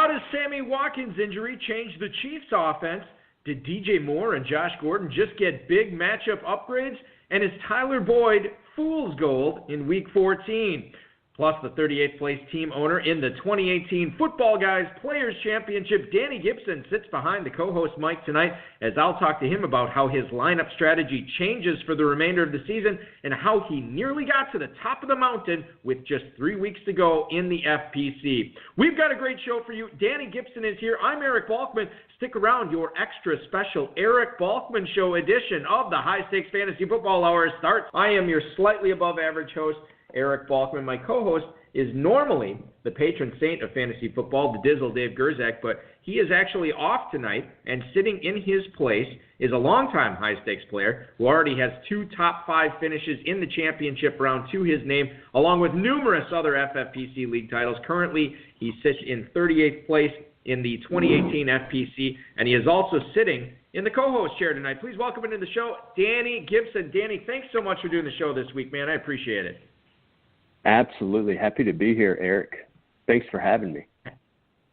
How does Sammy Watkins' injury change the Chiefs' offense? Did DJ Moore and Josh Gordon just get big matchup upgrades? And is Tyler Boyd fool's gold in Week 14? Plus, the 38th place team owner in the 2018 Football Guys Players Championship, Danny Gipson, sits behind the co-host Mike tonight as I'll talk to him about how his lineup strategy changes for the remainder of the season and how he nearly got to the top of the mountain with just 3 weeks to go in the FPC. We've got a great show for you. Danny Gipson is here. I'm Eric Balkman. Stick around. Your extra special Eric Balkman Show edition of the High Stakes Fantasy Football Hour starts. I am your slightly above average host, Eric Balkman. My co-host is normally the patron saint of fantasy football, the Dizzle, Dave Gerzak, but he is actually off tonight, and sitting in his place is a longtime high-stakes player who already has 2 top 5 finishes in the championship round to his name, along with numerous other FFPC league titles. Currently, he sits in 38th place in the 2018 FPC, and he is also sitting in the co-host chair tonight. Please welcome into the show, Danny Gipson. Danny, thanks so much for doing the show this week, man. I appreciate it. Absolutely. Happy to be here, Eric. Thanks for having me.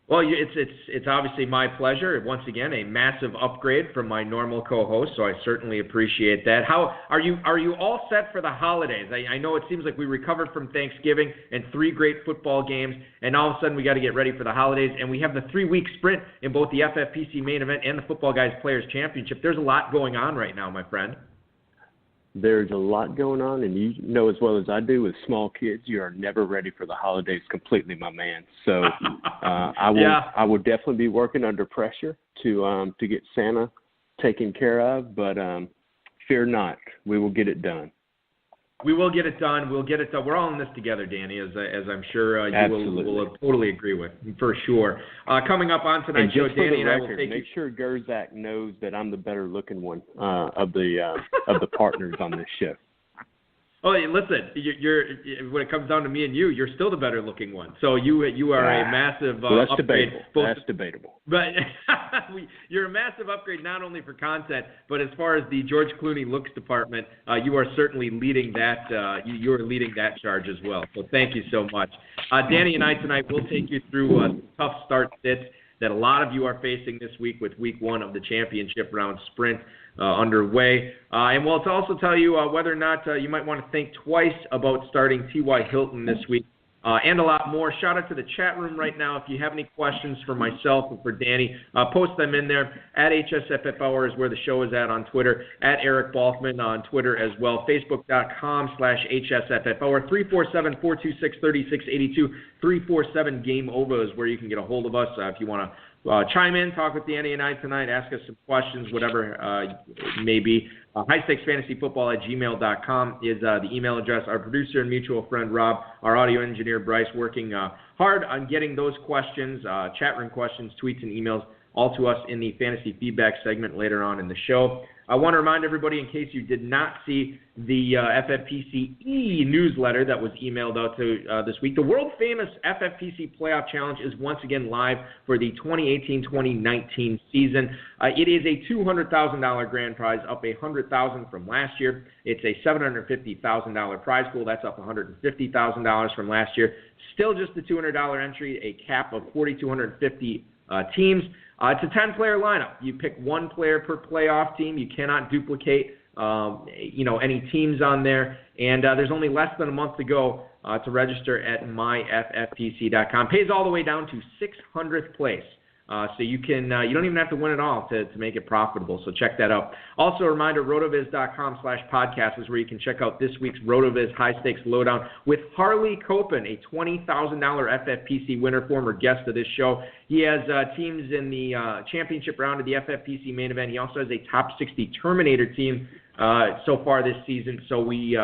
Well, it's obviously my pleasure. Once again, a massive upgrade from my normal co-host, so I certainly appreciate that. How are you all set for the holidays? I know it seems like we recovered from Thanksgiving and 3 great football games, and all of a sudden we got to get ready for the holidays, and we have the 3-week sprint in both the FFPC main event and the Football Guys Players Championship. There's a lot going on right now, my friend. There's a lot going on, and you know as well as I do, with small kids, you are never ready for the holidays completely, my man. So I will definitely be working under pressure to get Santa taken care of, but fear not, we will get it done. We will get it done. We'll get it done. We're all in this together, Danny, as I'm sure you will totally agree with, for sure. Coming up on tonight's show, Danny and I will make sure Gerzak knows that I'm the better looking one of the partners on this show. Oh, listen, you're when it comes down to me and you, you're still the better looking one. So you are a massive that's upgrade. Debatable. But you're a massive upgrade not only for content, but as far as the George Clooney looks department, you are certainly leading that. You're leading that charge as well. So thank you so much, Danny and I tonight will take you through tough start sits that a lot of you are facing this week with Week 1 of the championship round sprint underway. And we'll also tell you whether or not you might want to think twice about starting T.Y. Hilton this week and a lot more. Shout out to the chat room right now. If you have any questions for myself or for Danny, post them in there. At HSFF Hour is where the show is at on Twitter. At Eric Balkman on Twitter as well. Facebook.com/HSFF Hour. 347-426-3682. 347-GAME-OVA is where you can get a hold of us if you want to chime in, talk with Danny and I tonight, ask us some questions, whatever it may be. highstakesfantasyfootball@gmail.com is the email address. Our producer and mutual friend, Rob, our audio engineer, Bryce, working hard on getting those questions, chat room questions, tweets, and emails all to us in the fantasy feedback segment later on in the show. I want to remind everybody, in case you did not see the FFPC newsletter that was emailed out to this week, the world-famous FFPC Playoff Challenge is once again live for the 2018-2019 season. It is a $200,000 grand prize, up $100,000 from last year. It's a $750,000 prize pool. That's up $150,000 from last year. Still just the $200 entry, a cap of 4,250 teams. It's a 10-player lineup. You pick one player per playoff team. You cannot duplicate, any teams on there. And there's only less than a month to go to register at myffpc.com. Pays all the way down to 600th place. So you can you don't even have to win it all to make it profitable. So check that out. Also a reminder, rotoviz.com/podcast is where you can check out this week's RotoViz High Stakes Lowdown with Harley Copen, a $20,000 FFPC winner, former guest of this show. He has teams in the championship round of the FFPC main event. He also has a top 60 Terminator team so far this season. So we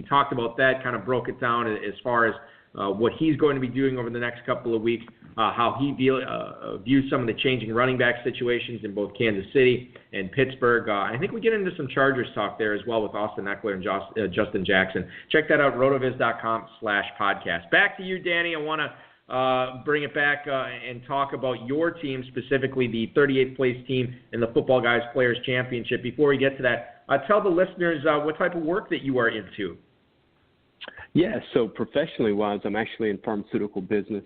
talked about that, kind of broke it down as far as what he's going to be doing over the next couple of weeks, how he views some of the changing running back situations in both Kansas City and Pittsburgh. I think we get into some Chargers talk there as well with Austin Eckler and Justin Jackson. Check that out, rotoviz.com/podcast. Back to you, Danny. I want to bring it back and talk about your team, specifically the 38th place team in the Football Guys Players Championship. Before we get to that, tell the listeners what type of work that you are into. Yeah, so professionally wise, I'm actually in pharmaceutical business.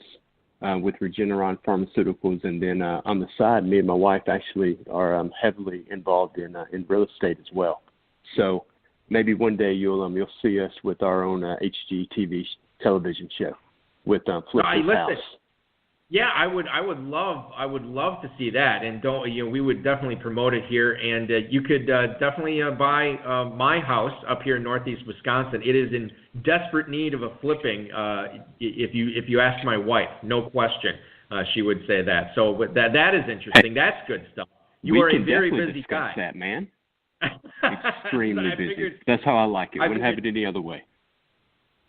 with Regeneron Pharmaceuticals, and then on the side, me and my wife actually are heavily involved in real estate as well. So maybe one day you'll see us with our own HGTV television show with Flipper's House. Yeah, I would love to see that, and we would definitely promote it here, and you could definitely buy my house up here in Northeast Wisconsin. It is in desperate need of a flipping. If you ask my wife, no question, she would say that. So that is interesting. That's good stuff. You are a very busy guy. That, man. Extremely busy. That's how I like it. Wouldn't have it any other way.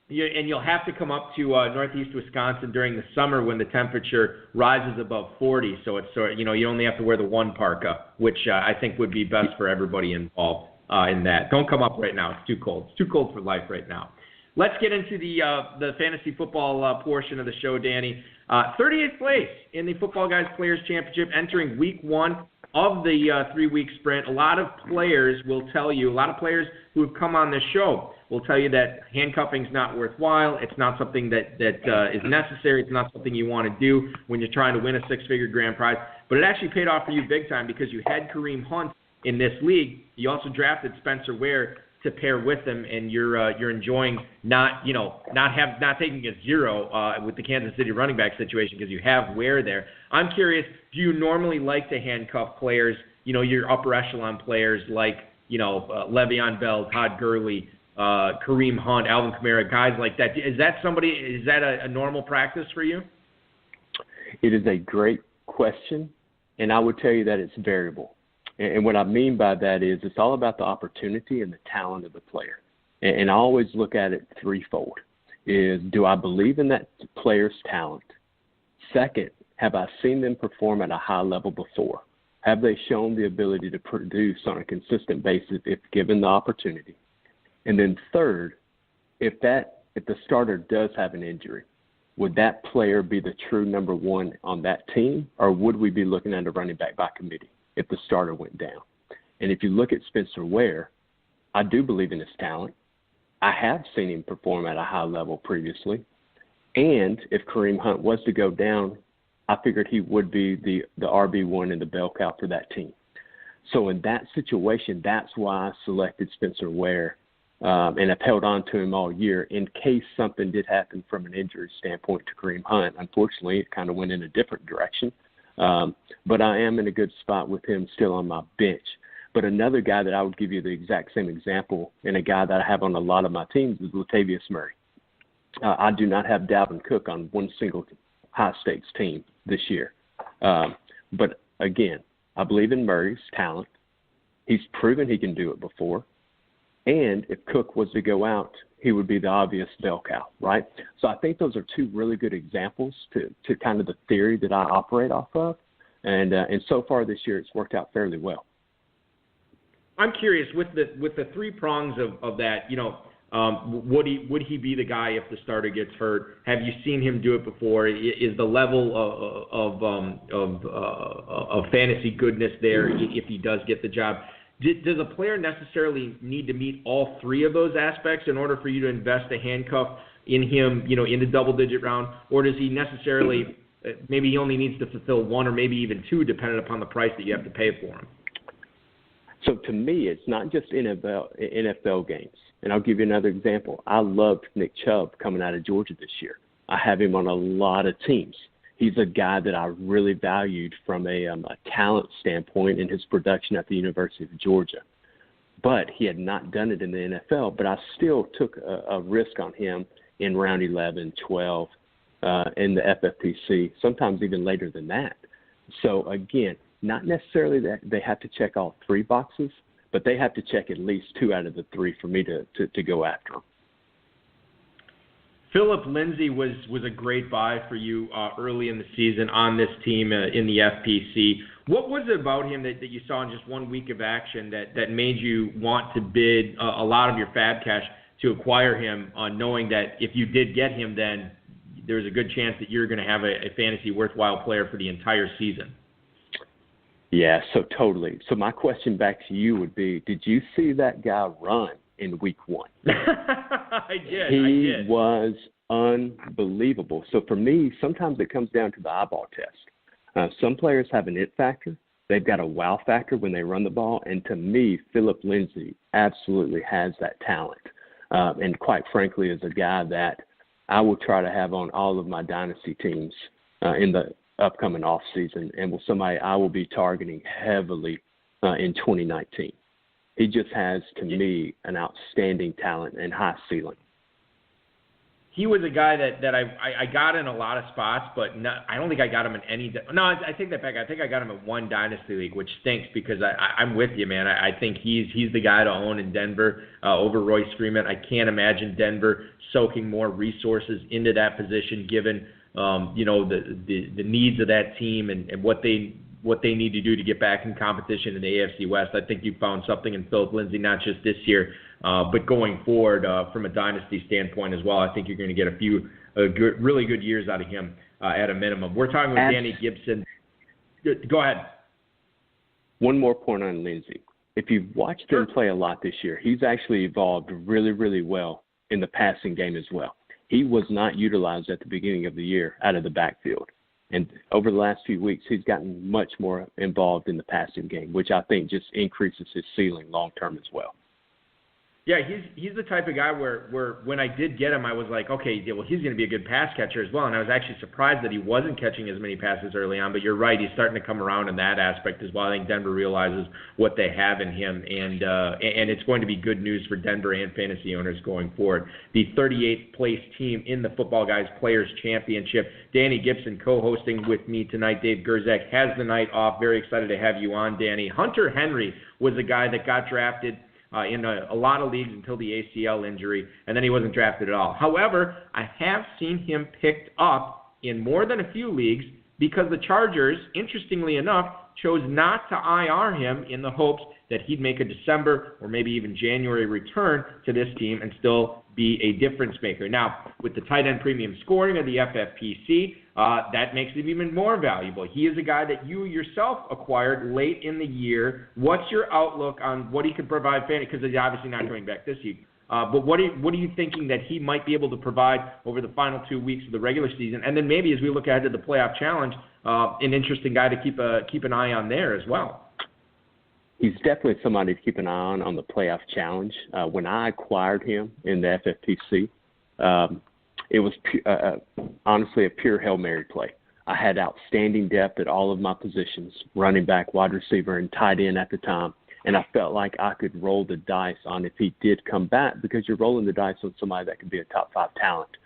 Yeah, and you'll have to come up to Northeast Wisconsin during the summer when the temperature rises above 40. So it's you only have to wear the one parka, which I think would be best for everybody involved in that. Don't come up right now; it's too cold. It's too cold for life right now. Let's get into the fantasy football portion of the show, Danny. 38th place in the Football Guys Players Championship, entering Week 1 of the 3-week sprint. A lot of players will tell you, a lot of players who have come on this show will tell you that handcuffing is not worthwhile. It's not something that is necessary. It's not something you want to do when you're trying to win a six-figure grand prize. But it actually paid off for you big time because you had Kareem Hunt in this league. You also drafted Spencer Ware to pair with him, and you're enjoying not taking a zero with the Kansas City running back situation because you have Ware there. I'm curious, do you normally like to handcuff players, your upper echelon players like Le'Veon Bell, Todd Gurley, Kareem Hunt, Alvin Kamara, guys like that? Is that a normal practice for you? It is a great question, and I would tell you that it's variable. And what I mean by that is it's all about the opportunity and the talent of the player. And I always look at it threefold. Do I believe in that player's talent? Second, have I seen them perform at a high level before? Have they shown the ability to produce on a consistent basis if given the opportunity? And then third, if the starter does have an injury, would that player be the true number one on that team, or would we be looking at a running back by committee if the starter went down? And if you look at Spencer Ware, I do believe in his talent. I have seen him perform at a high level previously. And if Kareem Hunt was to go down, I figured he would be the RB1 and the bell cow for that team. So in that situation, that's why I selected Spencer Ware and have held on to him all year in case something did happen from an injury standpoint to Kareem Hunt. Unfortunately, it kind of went in a different direction. But I am in a good spot with him still on my bench. But another guy that I would give you the exact same example, and a guy that I have on a lot of my teams, is Latavius Murray. I do not have Dalvin Cook on one single high-stakes team this year. But, again, I believe in Murray's talent. He's proven he can do it before. And if Cook was to go out, he would be the obvious bell cow, right? So I think those are two really good examples to kind of the theory that I operate off of. And so far this year, it's worked out fairly well. I'm curious, with the three prongs of that, would he be the guy if the starter gets hurt? Have you seen him do it before? Is the level of fantasy goodness there if he does get the job? Does a player necessarily need to meet all three of those aspects in order for you to invest a handcuff in him, in the double-digit round? Or does he necessarily, maybe he only needs to fulfill one or maybe even two, depending upon the price that you have to pay for him? So to me, it's not just NFL games. And I'll give you another example. I loved Nick Chubb coming out of Georgia this year. I have him on a lot of teams. He's a guy that I really valued from a talent standpoint in his production at the University of Georgia. But he had not done it in the NFL, but I still took a risk on him in round 11, 12, in the FFPC, sometimes even later than that. So, again, not necessarily that they have to check all three boxes, but they have to check at least two out of the three for me to go after them. Philip Lindsay was a great buy for you early in the season on this team in the FPC. What was it about him that you saw in just 1 week of action that made you want to bid a lot of your fab cash to acquire him, knowing that if you did get him, then there's a good chance that you're going to have a fantasy worthwhile player for the entire season? Yeah, so totally. So my question back to you would be, did you see that guy run in week 1? I did. He was unbelievable. So for me, sometimes it comes down to the eyeball test. Some players have an it factor. They've got a wow factor when they run the ball. And to me, Phillip Lindsay absolutely has that talent. And quite frankly, is a guy that I will try to have on all of my dynasty teams in the upcoming off season, and somebody I will be targeting heavily in 2019. He just has, to me, an outstanding talent and high ceiling. He was a guy that I got in a lot of spots, but I don't think I got him in any. No, I take that back. I think I got him in one dynasty league, which stinks because I'm with you, man. I think he's the guy to own in Denver over Royce Freeman. I can't imagine Denver soaking more resources into that position, given the needs of that team and what they need to do to get back in competition in the AFC West. I think you found something in Phillip Lindsay, not just this year, but going forward from a dynasty standpoint as well. I think you're going to get a few really good years out of him at a minimum. We're talking with Danny Gipson. Go ahead. One more point on Lindsay. If you've watched him play a lot this year, he's actually evolved really, really well in the passing game as well. He was not utilized at the beginning of the year out of the backfield. And over the last few weeks, he's gotten much more involved in the passing game, which I think just increases his ceiling long-term as well. Yeah, he's the type of guy where when I did get him, I was like, okay, yeah, well, he's going to be a good pass catcher as well. And I was actually surprised that he wasn't catching as many passes early on. But you're right, he's starting to come around in that aspect as well. I think Denver realizes what they have in him, and it's going to be good news for Denver and fantasy owners going forward. The 38th place team in the Football Guys Players Championship. Danny Gipson co-hosting with me tonight. Dave Gerzak has the night off. Very excited to have you on, Danny. Hunter Henry was a guy that got drafted in a lot of leagues until the ACL injury, and then he wasn't drafted at all. However, I have seen him picked up in more than a few leagues because the Chargers, interestingly enough, chose not to IR him in the hopes that he'd make a December or maybe even January return to this team and still be a difference maker. Now, with the tight end premium scoring of the FFPC, that makes him even more valuable. He is a guy that you yourself acquired late in the year. What's your outlook on what he could provide fantasy? Because he's obviously not coming back this year. But what are you thinking that he might be able to provide over the final 2 weeks of the regular season? And then maybe as we look ahead to the playoff challenge, an interesting guy to keep an eye on there as well. He's definitely somebody to keep an eye on the playoff challenge. When I acquired him in the FFPC, it was honestly a pure Hail Mary play. I had outstanding depth at all of my positions, running back, wide receiver, and tight end at the time. And I felt like I could roll the dice on if he did come back, because you're rolling the dice on somebody that could be a top 5 talent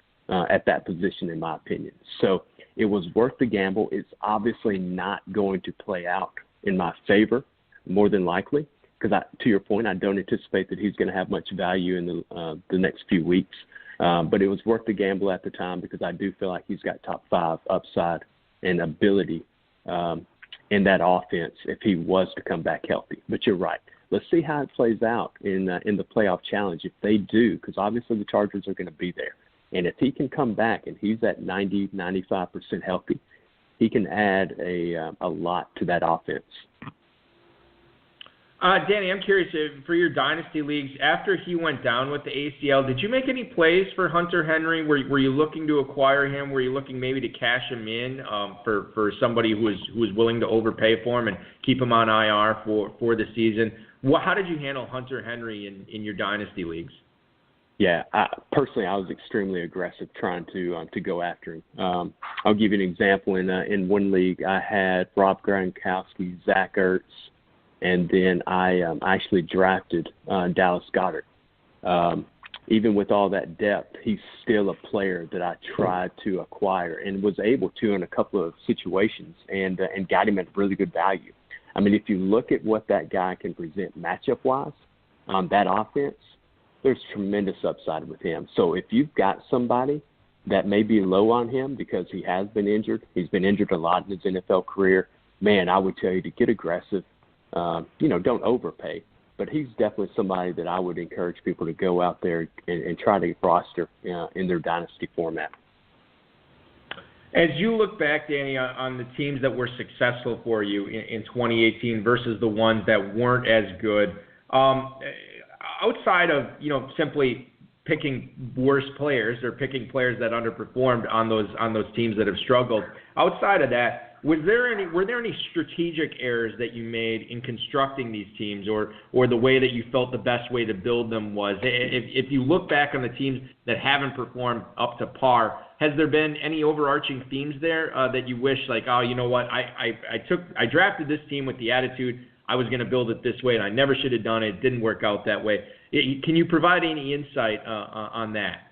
at that position, in my opinion. So it was worth the gamble. It's obviously not going to play out in my favor, more than likely, because to your point, I don't anticipate that he's going to have much value in the next few weeks. But it was worth the gamble at the time because I do feel like he's got top 5 upside and ability in that offense if he was to come back healthy. But you're right. Let's see how it plays out in the playoff challenge if they do, because obviously the Chargers are going to be there. And if he can come back and he's at 90, 95% healthy, he can add a lot to that offense. Danny, I'm curious, for your dynasty leagues, after he went down with the ACL, did you make any plays for Hunter Henry? Were you looking to acquire him? Were you looking maybe to cash him in for somebody who was willing to overpay for him and keep him on IR for the season? How did you handle Hunter Henry in your dynasty leagues? Yeah, personally, I was extremely aggressive trying to go after him. I'll give you an example. In one league, I had Rob Gronkowski, Zach Ertz, and then I actually drafted Dallas Goedert. Even with all that depth, he's still a player that I tried to acquire and was able to in a couple of situations and got him at really good value. I mean, if you look at what that guy can present matchup-wise on that offense, there's tremendous upside with him. So if you've got somebody that may be low on him because he has been injured, he's been injured a lot in his NFL career, man, I would tell you to get aggressive. Don't overpay. But he's definitely somebody that I would encourage people to go out there and try to roster in their dynasty format. As you look back, Danny, on the teams that were successful for you in 2018 versus the ones that weren't as good, outside of simply picking worse players or picking players that underperformed on those teams that have struggled. Outside of that, were there any strategic errors that you made in constructing these teams, or the way that you felt the best way to build them was? If you look back on the teams that haven't performed up to par, has there been any overarching themes there that you wish, like, oh, you know what, I drafted this team with the attitude I was going to build it this way, and I never should have done it. It didn't work out that way. Can you provide any insight on that?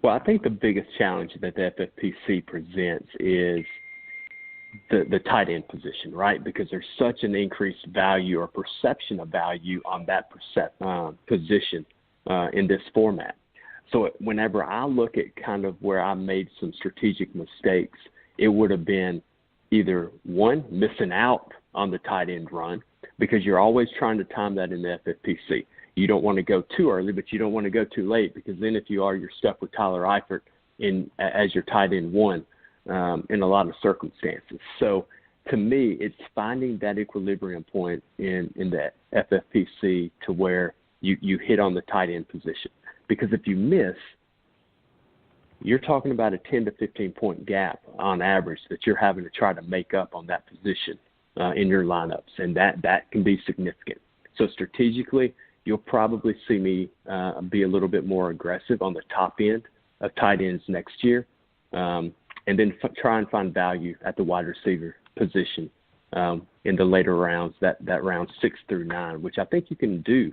Well, I think the biggest challenge that the FFPC presents is the tight end position, right? Because there's such an increased value or perception of value on that position in this format. So whenever I look at kind of where I made some strategic mistakes, it would have been either, one, missing out on the tight end run, because you're always trying to time that in the FFPC. You don't want to go too early, but you don't want to go too late, because then if you are, you're stuck with Tyler Eifert as your tight end one in a lot of circumstances. So to me, it's finding that equilibrium point in the FFPC to where you hit on the tight end position. Because if you miss, you're talking about a 10 to 15 point gap on average that you're having to try to make up on that position in your lineups, and that can be significant. So strategically, you'll probably see me be a little bit more aggressive on the top end of tight ends next year, and then try and find value at the wide receiver position in the later rounds, that round 6 through 9, which I think you can do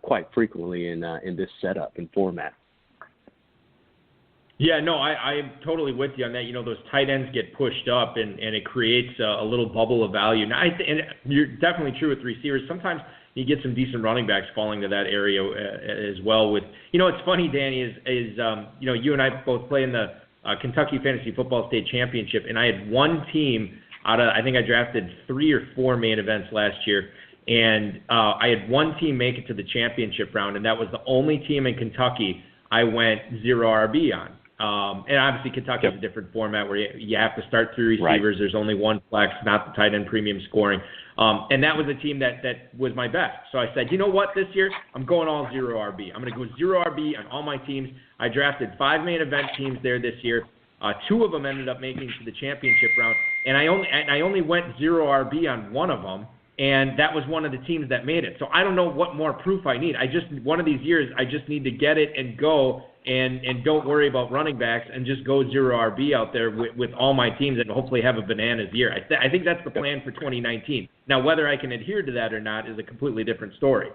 quite frequently in this setup and format. Yeah, no, I'm totally with you on that. You know, those tight ends get pushed up, and it creates a little bubble of value. Now, and you're definitely true with receivers. Sometimes you get some decent running backs falling to that area as well. With, you know, it's funny, Danny, is you know, you and I both play in the Kentucky Fantasy Football State Championship, and I had one team out of, I think I drafted 3 or 4 main events last year, and I had one team make it to the championship round, and that was the only team in Kentucky I went 0 RB on. And obviously Kentucky is a different format where you have to start 3 receivers. Right. There's only one flex, not the tight end premium scoring. And that was a team that was my best. So I said, you know what, this year I'm going all 0 RB. I'm going to go 0 RB on all my teams. I drafted 5 main event teams there this year. 2 of them ended up making to the championship round. And I only went 0 RB on one of them. And that was one of the teams that made it. So I don't know what more proof I need. One of these years, I just need to get it and go and don't worry about running backs and just go 0 RB out there with all my teams and hopefully have a bananas year. I think that's the plan for 2019. Now, whether I can adhere to that or not is a completely different story.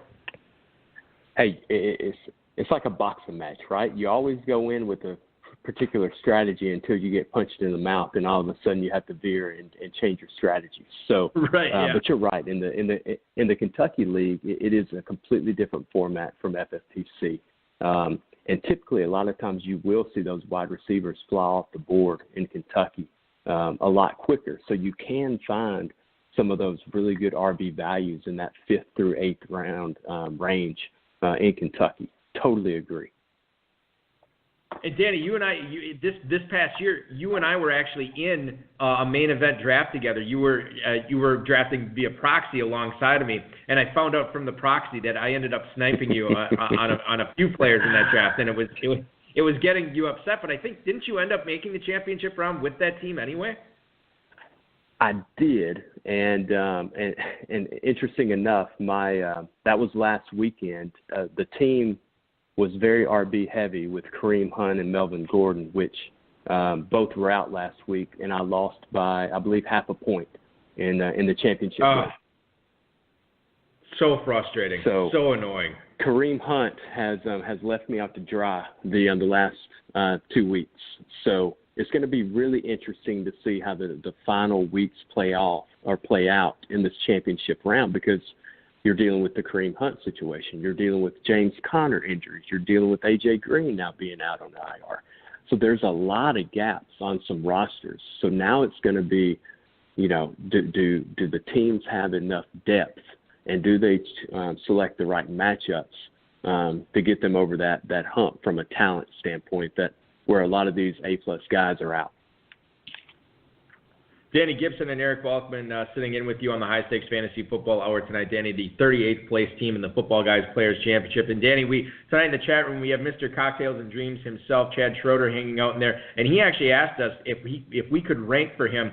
Hey, it's like a boxing match, right? You always go in with a particular strategy until you get punched in the mouth, and all of a sudden you have to veer and change your strategy. So, right, yeah. But you're right. In the Kentucky League, it is a completely different format from FFPC, and typically a lot of times you will see those wide receivers fly off the board in Kentucky a lot quicker. So you can find some of those really good RB values in that 5th through 8th round range in Kentucky. Totally agree. And Danny, you and I, this past year, you and I were actually in a main event draft together. You were drafting via proxy alongside of me, and I found out from the proxy that I ended up sniping you on a few players in that draft, and it was getting you upset. But I think, didn't you end up making the championship round with that team anyway? I did, and interesting enough, that was last weekend. The team was very RB heavy with Kareem Hunt and Melvin Gordon, which both were out last week, and I lost by, I believe, half a point in the championship game. So frustrating, so annoying. Kareem Hunt has left me out to dry the last 2 weeks, so it's going to be really interesting to see how the final weeks play out in this championship round, because you're dealing with the Kareem Hunt situation. You're dealing with James Conner injuries. You're dealing with A.J. Green now being out on the IR. So there's a lot of gaps on some rosters. So now it's going to be, you know, do the teams have enough depth, and do they select the right matchups to get them over that hump from a talent standpoint, that where a lot of these A-plus guys are out. Danny Gipson and Eric Balkman sitting in with you on the High Stakes Fantasy Football Hour tonight. Danny, the 38th place team in the Football Guys Players Championship. And Danny, tonight in the chat room, we have Mr. Cocktails and Dreams himself, Chad Schroeder, hanging out in there. And he actually asked us if we could rank for him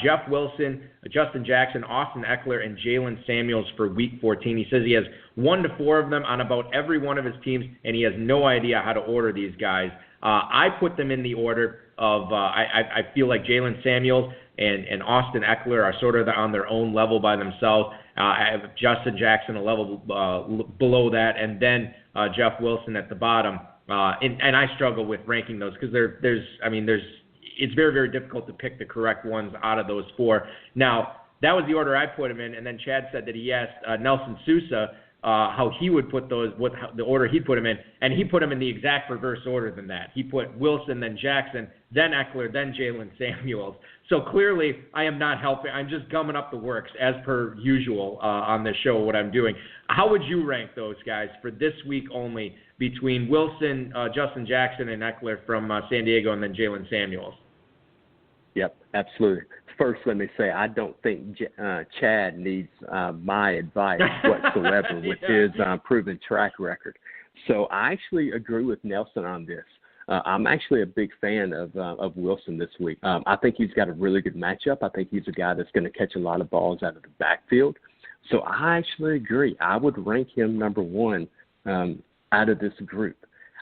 Jeff Wilson, Justin Jackson, Austin Eckler, and Jalen Samuels for Week 14. He says he has 1 to 4 of them on about every one of his teams, and he has no idea how to order these guys. I put them in the order of I feel like Jalen Samuels and Austin Eckler are sort of on their own level by themselves. I have Justin Jackson a level below that, and then Jeff Wilson at the bottom. And I struggle with ranking those because it's very, very difficult to pick the correct ones out of those 4. Now, that was the order I put them in, and then Chad said that he asked Nelson Sousa how he would put those, the order he put them in, and he put them in the exact reverse order than that. He put Wilson, then Jackson, then Eckler, then Jalen Samuels. So clearly, I am not helping. I'm just gumming up the works, as per usual on this show, what I'm doing. How would you rank those guys for this week only between Wilson, Justin Jackson, and Eckler from San Diego, and then Jalen Samuels? Yep, absolutely. First, let me say I don't think Chad needs my advice whatsoever with his proven track record. So I actually agree with Nelson on this. I'm actually a big fan of Wilson this week. I think he's got a really good matchup. I think he's a guy that's going to catch a lot of balls out of the backfield. So I actually agree. I would rank him number 1 out of this group.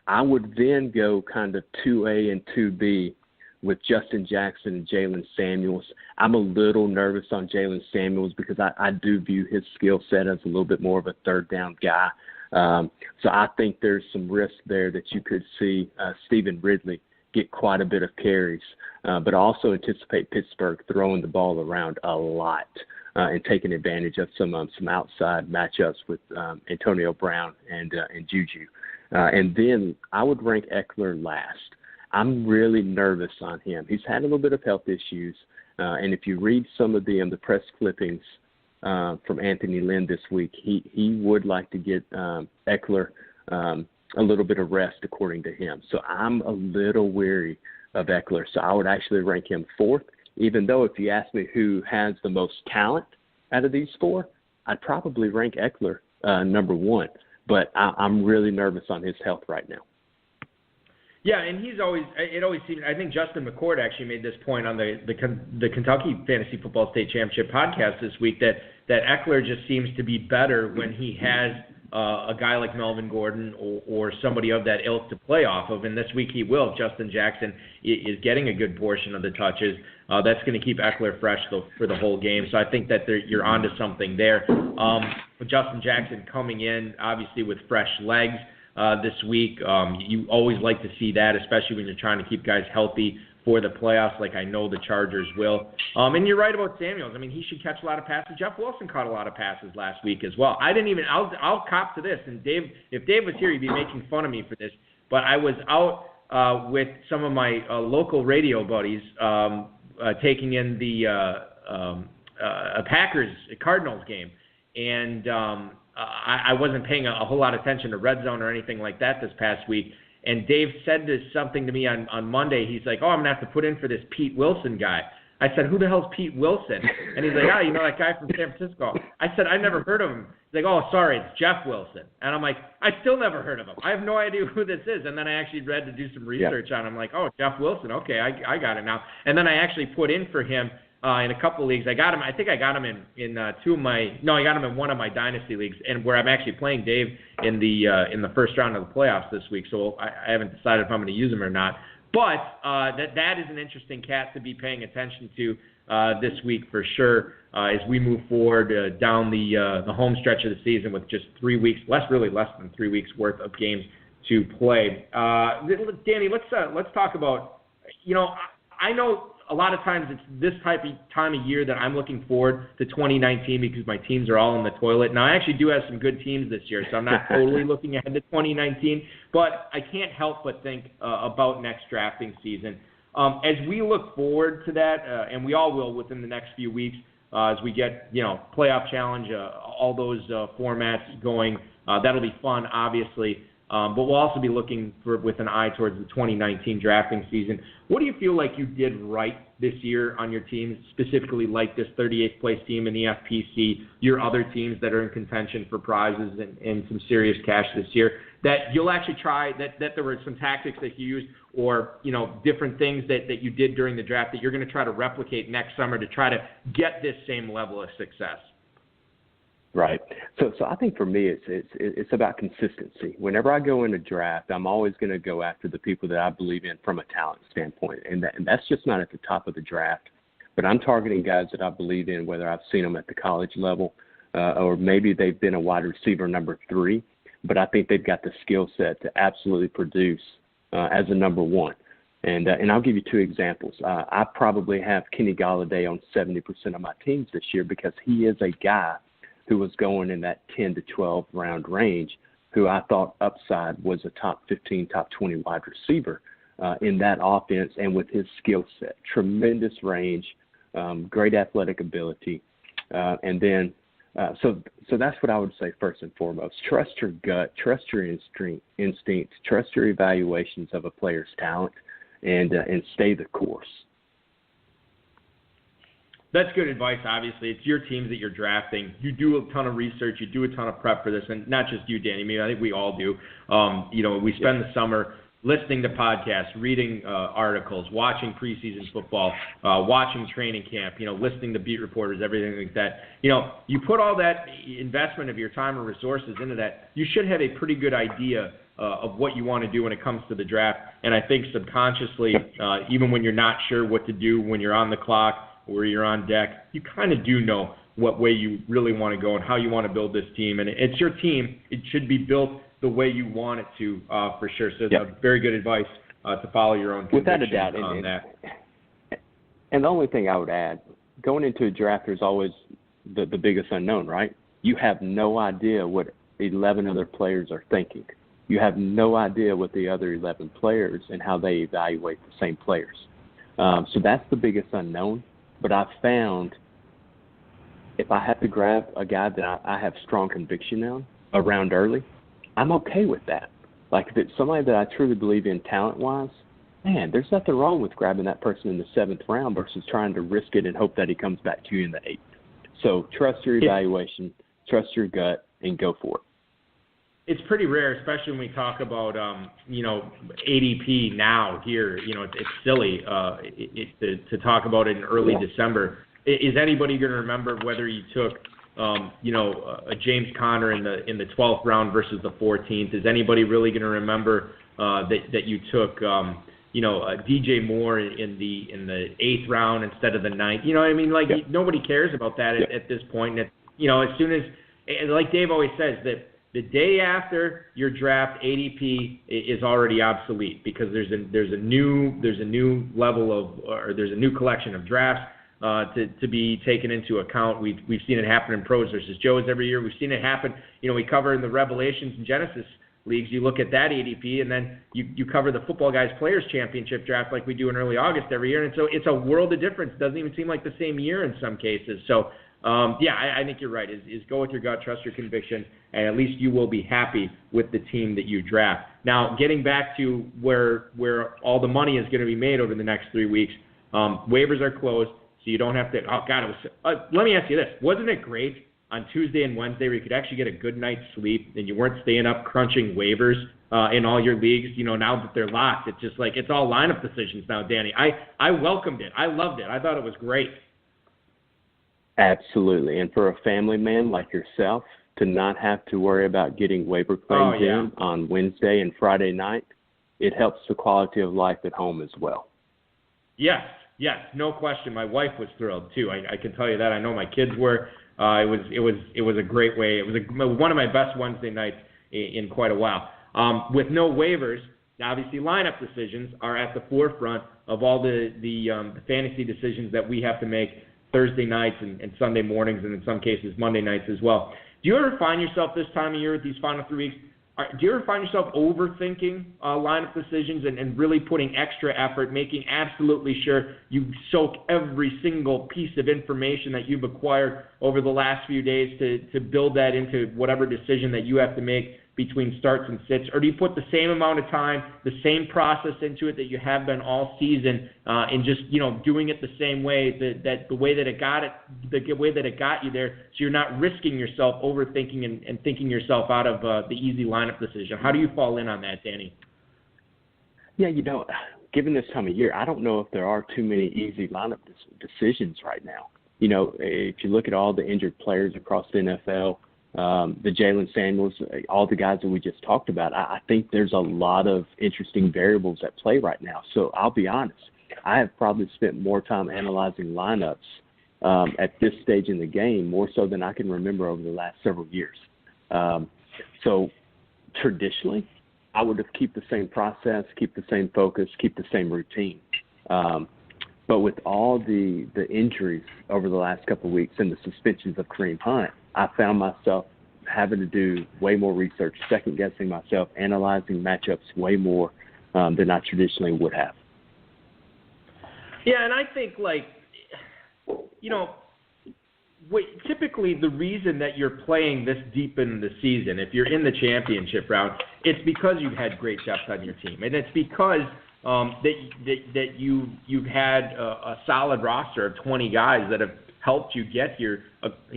I would then go kind of 2A and 2B with Justin Jackson and Jalen Samuels. I'm a little nervous on Jalen Samuels because I do view his skill set as a little bit more of a third down guy. So I think there's some risk there that you could see Stephen Ridley get quite a bit of carries, but also anticipate Pittsburgh throwing the ball around a lot and taking advantage of some outside matchups with Antonio Brown and Juju. And then I would rank Eckler last. I'm really nervous on him. He's had a little bit of health issues, and if you read some of the press clippings from Anthony Lynn this week, he would like to get Eckler a little bit of rest, according to him. So I'm a little weary of Eckler. So I would actually rank him 4th, even though if you ask me who has the most talent out of these 4, I'd probably rank Eckler number 1. But I'm really nervous on his health right now. Yeah, and it always seems, I think Justin McCord actually made this point on the Kentucky Fantasy Football State Championship podcast this week that Eckler just seems to be better when he has a guy like Melvin Gordon or somebody of that ilk to play off of, and this week he will. Justin Jackson is getting a good portion of the touches. That's going to keep Eckler fresh for the whole game, so I think that you're onto something there. With Justin Jackson coming in, obviously with fresh legs, this week. You always like to see that, especially when you're trying to keep guys healthy for the playoffs, like I know the Chargers will. And you're right about Samuels. I mean, he should catch a lot of passes. Jeff Wilson caught a lot of passes last week as well. I'll cop to this, and if Dave was here, he'd be making fun of me for this, but I was out with some of my local radio buddies taking in the Packers-Cardinals game, and I wasn't paying a whole lot of attention to Red Zone or anything like that this past week. And Dave said something to me on Monday. He's like, I'm going to have to put in for this Pete Wilson guy. I said, who the hell's Pete Wilson? And he's like, you know that guy from San Francisco. I said, I never heard of him. He's like, sorry, it's Jeff Wilson. And I'm like, I still never heard of him. I have no idea who this is. And then I actually read to do some research on him. I'm like, Jeff Wilson. Okay, I got it now. And then I actually put in for him in a couple of leagues. I got him. I think I got him in two of my. No, I got him in one of my dynasty leagues, and where I'm actually playing Dave in the first round of the playoffs this week. So I haven't decided if I'm going to use him or not. But that is an interesting cat to be paying attention to this week for sure as we move forward down the home stretch of the season with just 3 weeks, less than 3 weeks worth of games to play. Danny, let's talk about. I know. A lot of times it's this time of year that I'm looking forward to 2019 because my teams are all in the toilet. Now, I actually do have some good teams this year, so I'm not totally looking ahead to 2019. But I can't help but think about next drafting season. As we look forward to that, and we all will within the next few weeks as we get, playoff challenge, all those formats going, that'll be fun, obviously. But we'll also be looking with an eye towards the 2019 drafting season. What do you feel like you did right this year on your team, specifically like this 38th place team in the FPC, your other teams that are in contention for prizes and some serious cash this year, that you'll actually try, that there were some tactics that you used or, different things that you did during the draft that you're going to try to replicate next summer to try to get this same level of success? Right. So I think for me, it's about consistency. Whenever I go in a draft, I'm always going to go after the people that I believe in from a talent standpoint, and that's just not at the top of the draft. But I'm targeting guys that I believe in, whether I've seen them at the college level or maybe they've been a wide receiver number 3, but I think they've got the skill set to absolutely produce as a number 1. And I'll give you 2 examples. I probably have Kenny Golladay on 70% of my teams this year because he is a guy who was going in that 10 to 12 round range, who I thought upside was a top 15, top 20 wide receiver in that offense and with his skill set. Tremendous range, great athletic ability. And then, so that's what I would say first and foremost. Trust your gut, trust your instinct, trust your evaluations of a player's talent, and stay the course. That's good advice, obviously. It's your teams that you're drafting. You do a ton of research. You do a ton of prep for this, and not just you, Danny. I mean, I think we all do. We spend the summer listening to podcasts, reading articles, watching preseason football, watching training camp, listening to beat reporters, everything like that. You put all that investment of your time and resources into that, you should have a pretty good idea of what you want to do when it comes to the draft. And I think subconsciously, even when you're not sure what to do when you're on the clock, where you're on deck, you kind of do know what way you really want to go and how you want to build this team. And it's your team. It should be built the way you want it to, for sure. So it's a very good advice to follow your own conviction. Without a doubt. On that. And the only thing I would add, going into a draft, there's always the biggest unknown, right? You have no idea what 11 other players are thinking. You have no idea what the other 11 players and how they evaluate the same players. So that's the biggest unknown. But I've found if I have to grab a guy that I have strong conviction on around early, I'm okay with that. Like if it's somebody that I truly believe in talent-wise, man, there's nothing wrong with grabbing that person in the 7th round versus trying to risk it and hope that he comes back to you in the 8th. So trust your evaluation, trust your gut, and go for it. It's pretty rare, especially when we talk about, ADP now here. It's silly to talk about it in early December. Is anybody going to remember whether you took, a James Conner in the 12th round versus the 14th? Is anybody really going to remember that you took, DJ Moore in the 8th round instead of the 9th? You know what I mean? Like nobody cares about that at this point. And as soon as, like Dave always says, that the day after your draft, ADP is already obsolete because there's a new level of, or there's a new collection of drafts to be taken into account. We've seen it happen in pros versus Joes every year. We've seen it happen. We cover in the Revelations and Genesis leagues. You look at that ADP, and then you cover the Football Guys Players Championship draft like we do in early August every year. And so it's a world of difference. It doesn't even seem like the same year in some cases. So. I think you're right. Is go with your gut, trust your conviction, and at least you will be happy with the team that you draft. Now, getting back to where all the money is going to be made over the next 3 weeks, waivers are closed, so you don't have to. Oh God, it was. Let me ask you this: wasn't it great on Tuesday and Wednesday where you could actually get a good night's sleep and you weren't staying up crunching waivers in all your leagues? Now that they're locked, it's just like it's all lineup decisions now, Danny. I welcomed it. I loved it. I thought it was great. Absolutely. And for a family man like yourself to not have to worry about getting waiver claims in on Wednesday and Friday night, it helps the quality of life at home as well. Yes, no question. My wife was thrilled too. I can tell you that. I know my kids were. It was a great way. It was one of my best Wednesday nights in quite a while. With no waivers, obviously lineup decisions are at the forefront of all the fantasy decisions that we have to make Thursday nights and Sunday mornings, and in some cases Monday nights as well. Do you ever find yourself this time of year with these final 3 weeks, do you ever find yourself overthinking lineup decisions and really putting extra effort, making absolutely sure you soak every single piece of information that you've acquired over the last few days to build that into whatever decision that you have to make between starts and sits, or do you put the same amount of time, the same process into it that you have been all season, and just doing it the same way, the way that it got you there, so you're not risking yourself overthinking and thinking yourself out of the easy lineup decision? How do you fall in on that, Danny? Yeah, given this time of year, I don't know if there are too many easy lineup decisions right now. If you look at all the injured players across the NFL, the Jalen Samuels, all the guys that we just talked about, I think there's a lot of interesting variables at play right now. So I'll be honest, I have probably spent more time analyzing lineups at this stage in the game, more so than I can remember over the last several years. So traditionally, I would have kept the same process, keep the same focus, keep the same routine. But with all the injuries over the last couple of weeks and the suspensions of Kareem Hunt, I found myself having to do way more research, second-guessing myself, analyzing matchups way more than I traditionally would have. Yeah, and I think, typically the reason that you're playing this deep in the season, if you're in the championship round, it's because you've had great depth on your team, and it's because that you've had a solid roster of 20 guys that have helped you get here,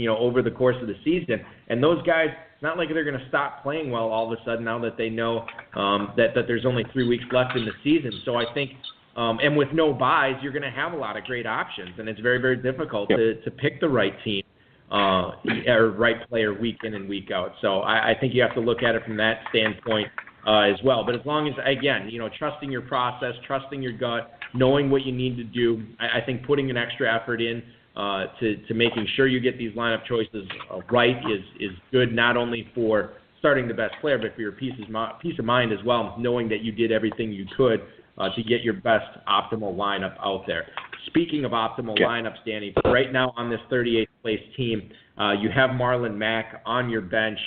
over the course of the season. And those guys, it's not like they're going to stop playing well all of a sudden now that they know that there's only 3 weeks left in the season. So I think, and with no buys, you're going to have a lot of great options, and it's very, very difficult to pick the right team or right player week in and week out. So I think you have to look at it from that standpoint as well. But as long as, again, trusting your process, trusting your gut, knowing what you need to do, I think putting an extra effort in to making sure you get these lineup choices right is good, not only for starting the best player, but for your peace of mind as well, knowing that you did everything you could to get your best optimal lineup out there. Speaking of optimal lineups, Danny, right now on this 38th place team, you have Marlon Mack on your bench.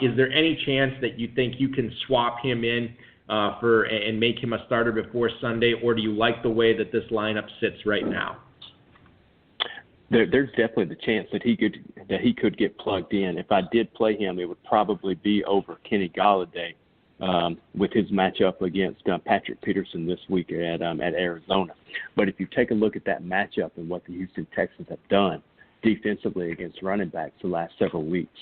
Is there any chance that you think you can swap him in and make him a starter before Sunday, or do you like the way that this lineup sits right now? There's definitely the chance that he could get plugged in. If I did play him, it would probably be over Kenny Golladay with his matchup against Patrick Peterson this week at Arizona. But if you take a look at that matchup and what the Houston Texans have done defensively against running backs the last several weeks,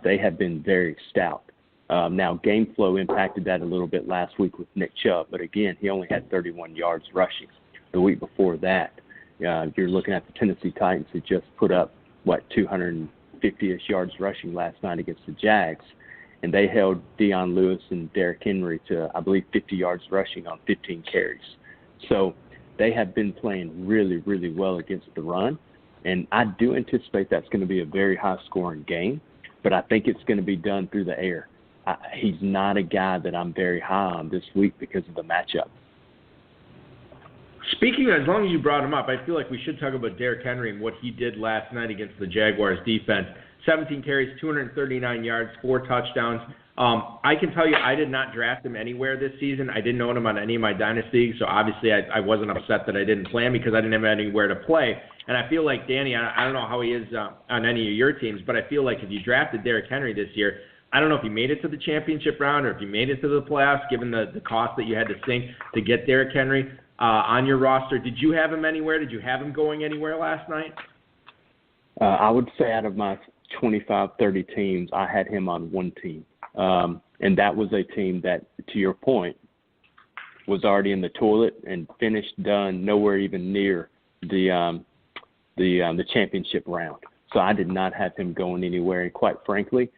they have been very stout. Now, game flow impacted that a little bit last week with Nick Chubb, but again, he only had 31 yards rushing. The week before that, you're looking at the Tennessee Titans who just put up, 250-ish yards rushing last night against the Jags, and they held Deion Lewis and Derrick Henry to, I believe, 50 yards rushing on 15 carries. So they have been playing really, really well against the run, and I do anticipate that's going to be a very high-scoring game, but I think it's going to be done through the air. He's not a guy that I'm very high on this week because of the matchup. Speaking of, as long as you brought him up, I feel like we should talk about Derrick Henry and what he did last night against the Jaguars defense. 17 carries, 239 yards, 4 touchdowns. I can tell you I did not draft him anywhere this season. I didn't own him on any of my dynasty leagues, so obviously I wasn't upset that I didn't play him because I didn't have anywhere to play. And I feel like, Danny, I don't know how he is on any of your teams, but I feel like if you drafted Derrick Henry this year, I don't know if you made it to the championship round or if you made it to the playoffs, given the cost that you had to sink to get Derrick Henry on your roster. Did you have him anywhere? Did you have him going anywhere last night? I would say out of my 25, 30 teams, I had him on one team. And that was a team that, to your point, was already in the toilet and finished, done, nowhere even near the championship round. So I did not have him going anywhere. And quite frankly,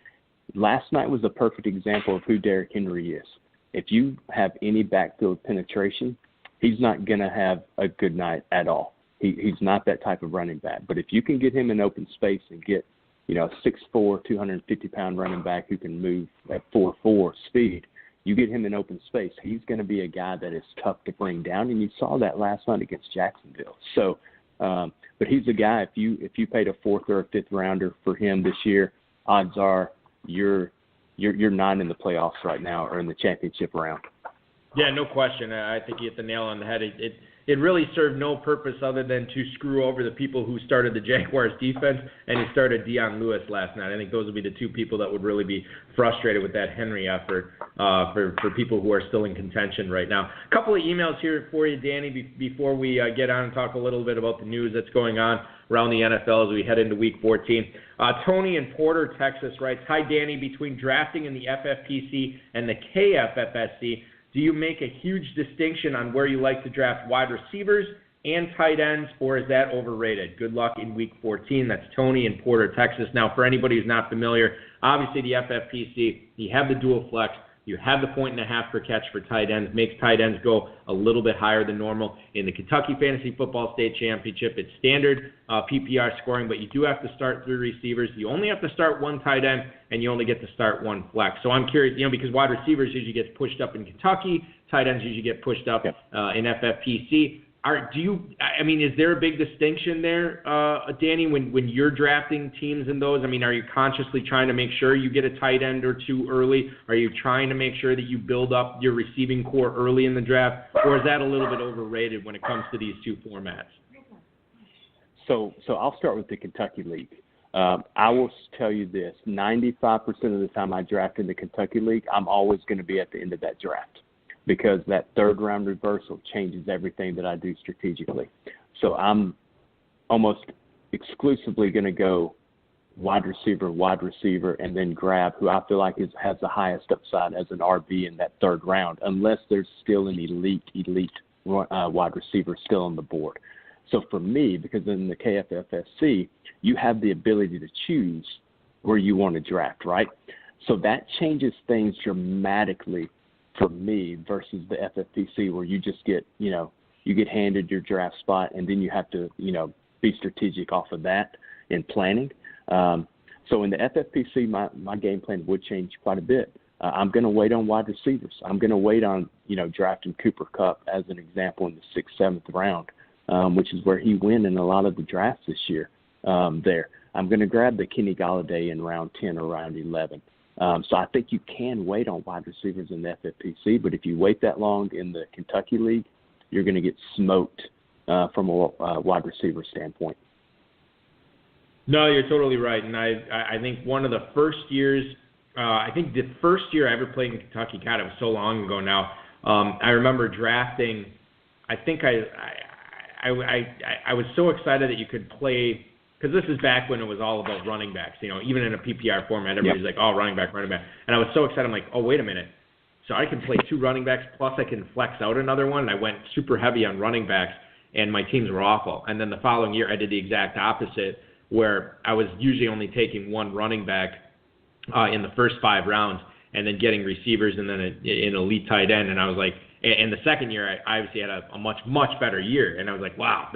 last night was a perfect example of who Derrick Henry is. If you have any backfield penetration, he's not going to have a good night at all. He's not that type of running back. But if you can get him in open space and get, a 6'4", 250-pound running back who can move at 4.4 speed, you get him in open space, he's going to be a guy that is tough to bring down, and you saw that last night against Jacksonville. So, but he's a guy, if you paid a 4th or a 5th rounder for him this year, odds are you're not in the playoffs right now or in the championship round. Yeah, no question. I think you hit the nail on the head. it really served no purpose other than to screw over the people who started the Jaguars defense and who started Dion Lewis last night. I think those would be the two people that would really be frustrated with that Henry effort for people who are still in contention right now. A couple of emails here for you, Danny, before we get on and talk a little bit about the news that's going on around the NFL as we head into Week 14. Tony in Porter, Texas writes, "Hi, Danny. Between drafting in the FFPC and the KFFSC, do you make a huge distinction on where you like to draft wide receivers and tight ends, or is that overrated? Good luck in Week 14. That's Tony in Porter, Texas. Now, for anybody who's not familiar, obviously the FFPC, you have the dual flex. You have the 1.5 per catch for tight ends. Makes tight ends go a little bit higher than normal. In the Kentucky Fantasy Football State Championship, it's standard PPR scoring, but you do have to start 3 receivers. You only have to start 1 tight end, and you only get to start 1 flex. So I'm curious, because wide receivers usually get pushed up in Kentucky, tight ends usually get pushed up in FFPC. Is there a big distinction there, Danny, when you're drafting teams in those? Are you consciously trying to make sure you get a tight end or 2 early? Are you trying to make sure that you build up your receiving core early in the draft? Or is that a little bit overrated when it comes to these 2 formats? So I'll start with the Kentucky League. I will tell you this, 95% of the time I draft in the Kentucky League, I'm always going to be at the end of that draft, because that 3rd-round reversal changes everything that I do strategically. So I'm almost exclusively going to go wide receiver, and then grab who I feel like has the highest upside as an RB in that 3rd round, unless there's still an elite wide receiver still on the board. So for me, because in the KFFSC, you have the ability to choose where you want to draft, right? So that changes things dramatically for me versus the FFPC, where you just get, you get handed your draft spot, and then you have to, be strategic off of that in planning. So in the FFPC, my game plan would change quite a bit. I'm going to wait on wide receivers. I'm going to wait on, drafting Cooper Kupp as an example in the 6th, 7th round, which is where he went in a lot of the drafts this year there. I'm going to grab the Kenny Golladay in round 10 or round 11. So I think you can wait on wide receivers in the FFPC, but if you wait that long in the Kentucky League, you're going to get smoked from a wide receiver standpoint. No, you're totally right. And I think one of the first years, the first year I ever played in Kentucky, God, it was so long ago now. I remember drafting, I think I was so excited that you could play, because this is back when it was all about running backs. Even in a PPR format, everybody's like, oh, running back. And I was so excited. I'm like, oh, wait a minute. So I can play 2 running backs, plus I can flex out another one. And I went super heavy on running backs, and my teams were awful. And then the following year, I did the exact opposite, where I was usually only taking 1 running back in the first 5 rounds, and then getting receivers and then an elite tight end. And I was like, and the second year, I obviously had a much, much better year. And I was like, wow,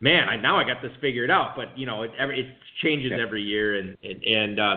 now I got this figured out. But, it changes every year, and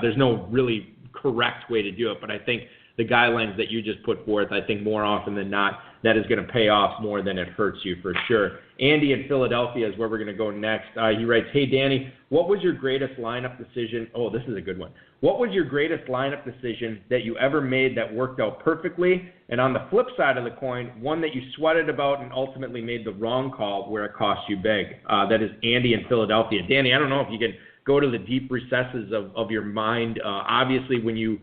there's no really correct way to do it. But I think the guidelines that you just put forth, I think more often than not, that is going to pay off more than it hurts you for sure. Andy in Philadelphia is where we're going to go next. He writes, "Hey, Danny, what was your greatest lineup decision?" Oh, this is a good one. "What was your greatest lineup decision that you ever made that worked out perfectly? And on the flip side of the coin, one that you sweated about and ultimately made the wrong call where it cost you big?" That is Andy in Philadelphia. Danny, I don't know if you can go to the deep recesses of your mind. Obviously, when you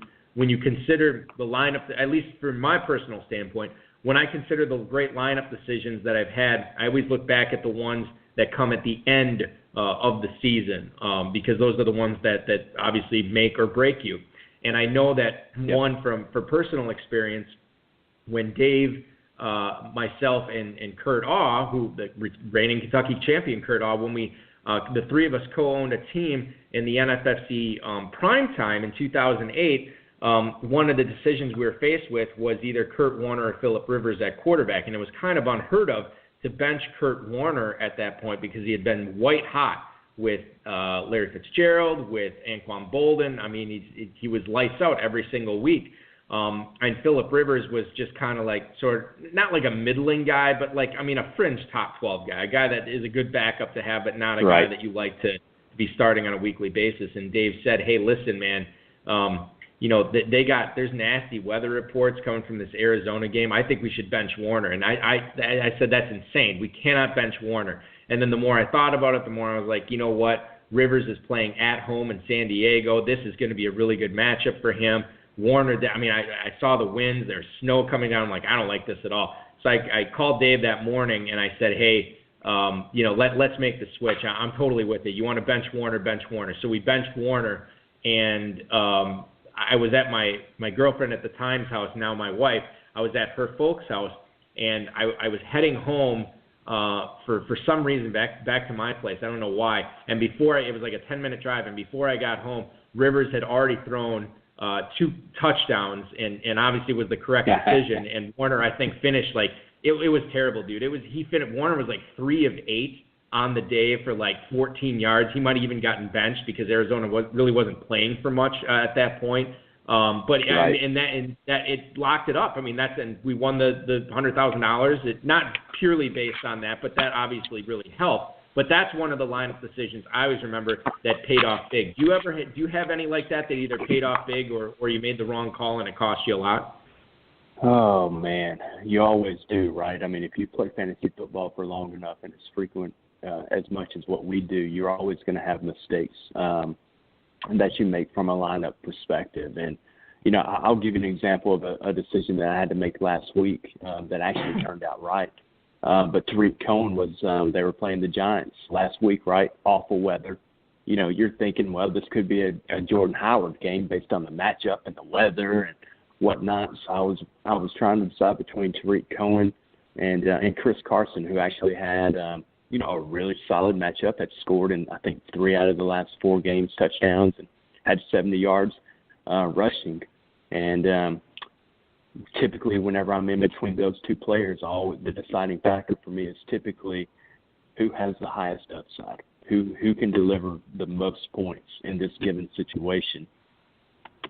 consider the lineup, at least from my personal standpoint, when I consider the great lineup decisions that I've had, I always look back at the ones that come at the end of the season, because those are the ones that obviously make or break you. And I know that one for personal experience, when Dave, myself, and Kurt Awe, who the reigning Kentucky champion Kurt Awe, when we the 3 of us co-owned a team in the NFFC prime time in 2008. One of the decisions we were faced with was either Kurt Warner or Phillip Rivers at quarterback, and it was kind of unheard of to bench Kurt Warner at that point because he had been white hot with Larry Fitzgerald, with Anquan Bolden. I mean, he was lights out every single week. And Phillip Rivers was just kind of like not like a middling guy, but a fringe top 12 guy, a guy that is a good backup to have, but not a guy that you like to be starting on a weekly basis. And Dave said, "Hey, listen, man, there's nasty weather reports coming from this Arizona game. I think we should bench Warner. And I said that's insane. We cannot bench Warner. And then the more I thought about it, the more I was like, you know what? Rivers is playing at home in San Diego. This is going to be a really good matchup for him. Warner, I saw the winds. There's snow coming down. I'm like, I don't like this at all. So I called Dave that morning and I said, hey, let's make the switch. I'm totally with it. You want to bench Warner, bench Warner. So we benched Warner, and I was at my girlfriend at the time's house, now my wife. I was at her folks' house, and I was heading home for some reason back to my place. I don't know why. And it was like a 10-minute drive, and before I got home, Rivers had already thrown 2 touchdowns, and obviously was the correct decision. And Warner, I think, finished it was terrible, dude. Warner was 3 of 8 on the day for 14 yards. He might have even gotten benched because Arizona really wasn't playing for much at that point. But right. and that it locked it up. I mean, and we won the $100,000. Not purely based on that, but that obviously really helped. But that's one of the lineup decisions I always remember that paid off big. Do you have any like that either paid off big or you made the wrong call and it cost you a lot? Oh man, you always do, right? I mean, if you play fantasy football for long enough and it's frequent as much as what we do, you're always going to have mistakes that you make from a lineup perspective. And I'll give you an example of a decision that I had to make last week that actually turned out right. But Tariq Cohen they were playing the Giants last week, right? Awful weather. You're thinking, well, this could be a Jordan Howard game based on the matchup and the weather and whatnot. So I was trying to decide between Tariq Cohen and Chris Carson, who actually had a really solid matchup, had scored in I think 3 out of the last 4 games touchdowns and had 70 yards rushing. And typically, whenever I'm in between those 2 players, the deciding factor for me is typically who has the highest upside, who can deliver the most points in this given situation.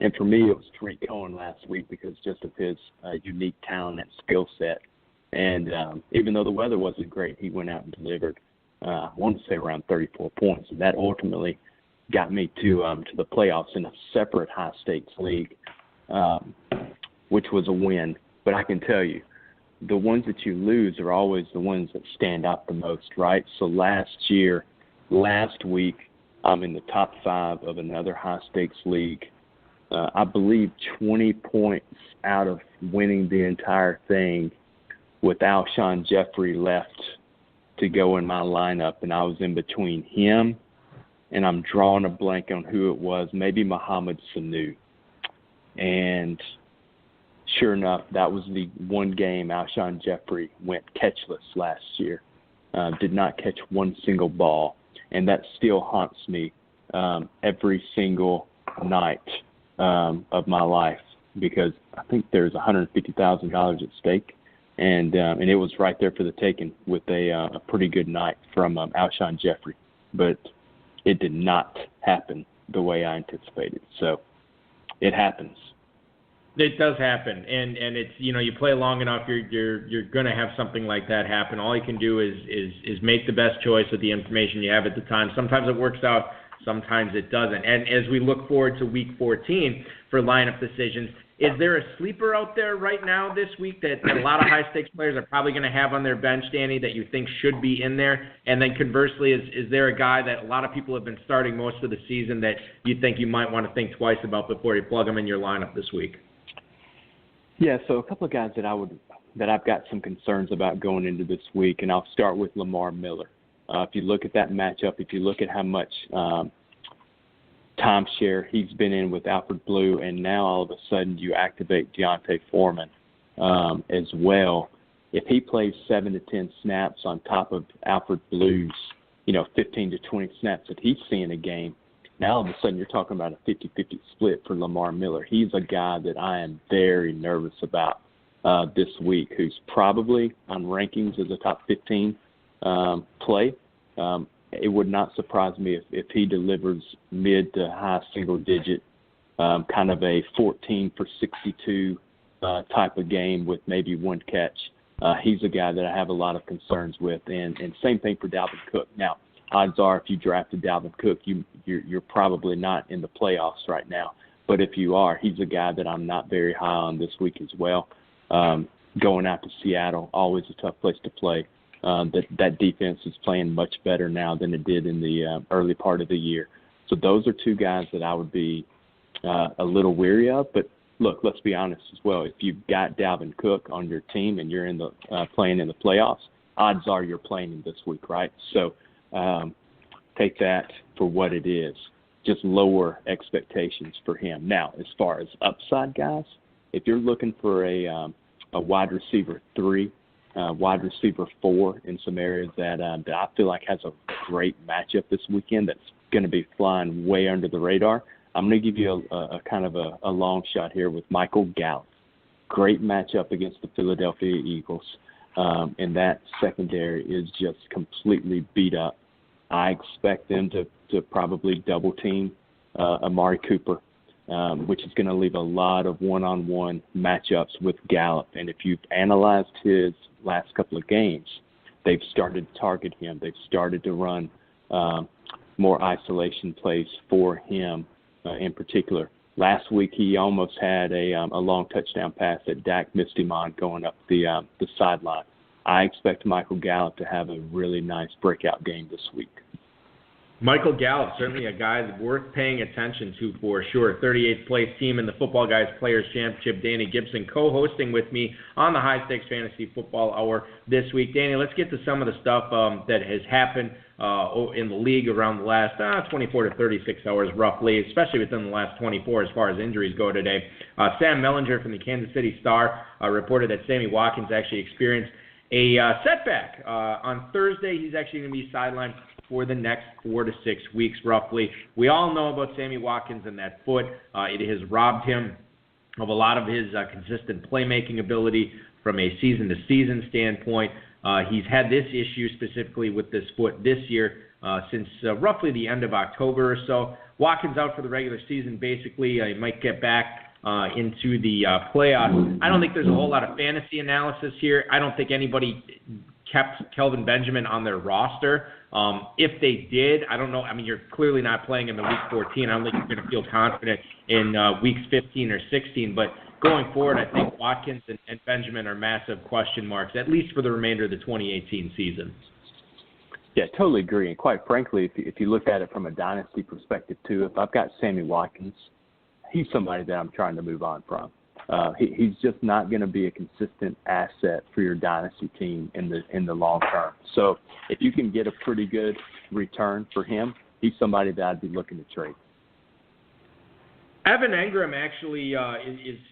And for me, it was Tariq Cohen last week because just of his unique talent and skill set. And even though the weather wasn't great, he went out and delivered, I want to say around 34 points. And that ultimately got me to the playoffs in a separate high-stakes league, which was a win. But I can tell you, the ones that you lose are always the ones that stand out the most, right? So last week, I'm in the top 5 of another high-stakes league. I believe 20 points out of winning the entire thing with Alshon Jeffrey left to go in my lineup, and I was in between him and I'm drawing a blank on who it was, maybe Mohamed Sanu. And sure enough, that was the one game Alshon Jeffrey went catchless last year, did not catch one single ball, and that still haunts me every single night of my life because I think there's $150,000 at stake. And it was right there for the taking with a pretty good night from Alshon Jeffrey. But it did not happen the way I anticipated. So it happens. It does happen, and it's you play long enough, you're going to have something like that happen. All you can do is make the best choice with the information you have at the time. Sometimes it works out, sometimes it doesn't. And as we look forward to Week 14 for lineup decisions, is there a sleeper out there right now this week that a lot of high-stakes players are probably going to have on their bench, Danny, that you think should be in there? And then conversely, is there a guy that a lot of people have been starting most of the season that you think you might want to think twice about before you plug them in your lineup this week? Yeah, so a couple of guys that I've got some concerns about going into this week, and I'll start with Lamar Miller. If you look at that matchup, if you look at how much timeshare he's been in with Alfred Blue, and now all of a sudden you activate Deontay Foreman as well. If he plays 7 to 10 snaps on top of Alfred Blue's, 15 to 20 snaps that he's seeing a game, now all of a sudden you're talking about a 50-50 split for Lamar Miller. He's a guy that I am very nervous about this week, who's probably on rankings as a top 15 play. It would not surprise me if he delivers mid to high single digit, kind of a 14 for 62 type of game with maybe one catch. He's a guy that I have a lot of concerns with, and same thing for Dalvin Cook. Now, odds are if you drafted Dalvin Cook, you're probably not in the playoffs right now. But if you are, he's a guy that I'm not very high on this week as well. Going out to Seattle, always a tough place to play. That defense is playing much better now than it did in the early part of the year. So those are two guys that I would be a little weary of. But look, let's be honest as well. If you've got Dalvin Cook on your team and you're in the playing in the playoffs, odds are you're playing him this week, right? So take that for what it is. Just lower expectations for him. Now, as far as upside guys, if you're looking for a wide receiver 3, wide receiver 4 in some areas that I feel like has a great matchup this weekend that's going to be flying way under the radar, I'm going to give you a kind of a long shot here with Michael Gallup. Great matchup against the Philadelphia Eagles. And that secondary is just completely beat up. I expect them to probably double team Amari Cooper, which is going to leave a lot of one-on-one matchups with Gallup. And if you've analyzed his last couple of games, they've started to target him. They've started to run more isolation plays for him in particular. Last week he almost had a long touchdown pass that Dak missed him on going up the sideline. I expect Michael Gallup to have a really nice breakout game this week. Michael Gallup, certainly a guy worth paying attention to for sure. 38th place team in the Football Guys Players Championship. Danny Gipson co-hosting with me on the High Stakes Fantasy Football Hour this week. Danny, let's get to some of the stuff that has happened in the league around the last 24 to 36 hours roughly, especially within the last 24 as far as injuries go today. Sam Mellinger from the Kansas City Star reported that Sammy Watkins actually experienced a setback. On Thursday, he's actually going to be sidelined for the next 4 to 6 weeks, roughly. We all know about Sammy Watkins and that foot. It has robbed him of a lot of his consistent playmaking ability from a season-to-season standpoint. He's had this issue specifically with this foot this year since roughly the end of October or so. Watkins out for the regular season, basically. He might get back into the playoffs. I don't think there's a whole lot of fantasy analysis here. I don't think anybody kept Kelvin Benjamin on their roster. If they did, I don't know. I mean, you're clearly not playing him in Week 14. I don't think you're going to feel confident in Weeks 15 or 16. But going forward, I think Watkins and Benjamin are massive question marks, at least for the remainder of the 2018 season. Yeah, totally agree. And quite frankly, if you look at it from a dynasty perspective too, if I've got Sammy Watkins, he's somebody that I'm trying to move on from. He's just not going to be a consistent asset for your dynasty team in the long term. So if you can get a pretty good return for him, he's somebody that I'd be looking to trade. Evan Engram actually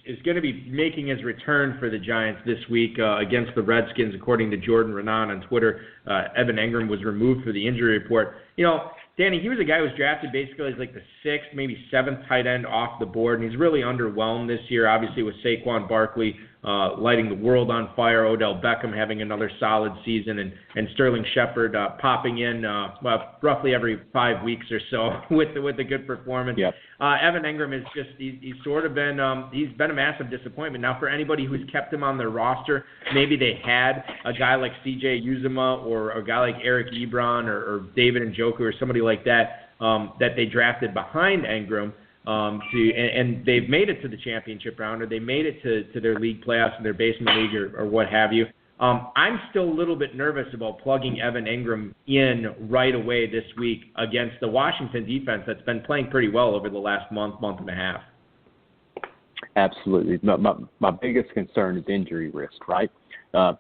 is going to be making his return for the Giants this week against the Redskins, according to Jordan Renan on Twitter. Evan Engram was removed for the injury report. You know, Danny, he was a guy who was drafted basically as like the 6th, maybe 7th tight end off the board, and he's really underwhelmed this year, obviously with Saquon Barkley lighting the world on fire, Odell Beckham having another solid season, and Sterling Shepard popping in roughly every 5 weeks or so with a good performance. Yep. Evan Engram is just he's sort of been he's been a massive disappointment. Now for anybody who's kept him on their roster, maybe they had a guy like C.J. Uzomah or a guy like Eric Ebron or David Njoku or somebody like that that they drafted behind Engram. And they've made it to the championship round, or they made it to their league playoffs in their basement league or what have you. I'm still a little bit nervous about plugging Evan Engram in right away this week against the Washington defense that's been playing pretty well over the last month and a half. Absolutely. My biggest concern is injury risk, right?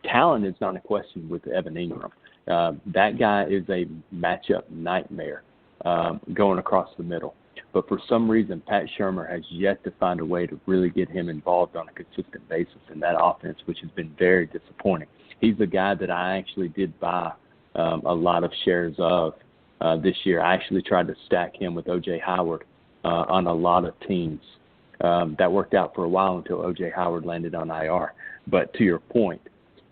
Talent is not a question with Evan Engram. That guy is a matchup nightmare going across the middle. But for some reason, Pat Shurmur has yet to find a way to really get him involved on a consistent basis in that offense, which has been very disappointing. He's a guy that I actually did buy a lot of shares of this year. I actually tried to stack him with O.J. Howard on a lot of teams. That worked out for a while until O.J. Howard landed on IR. But to your point,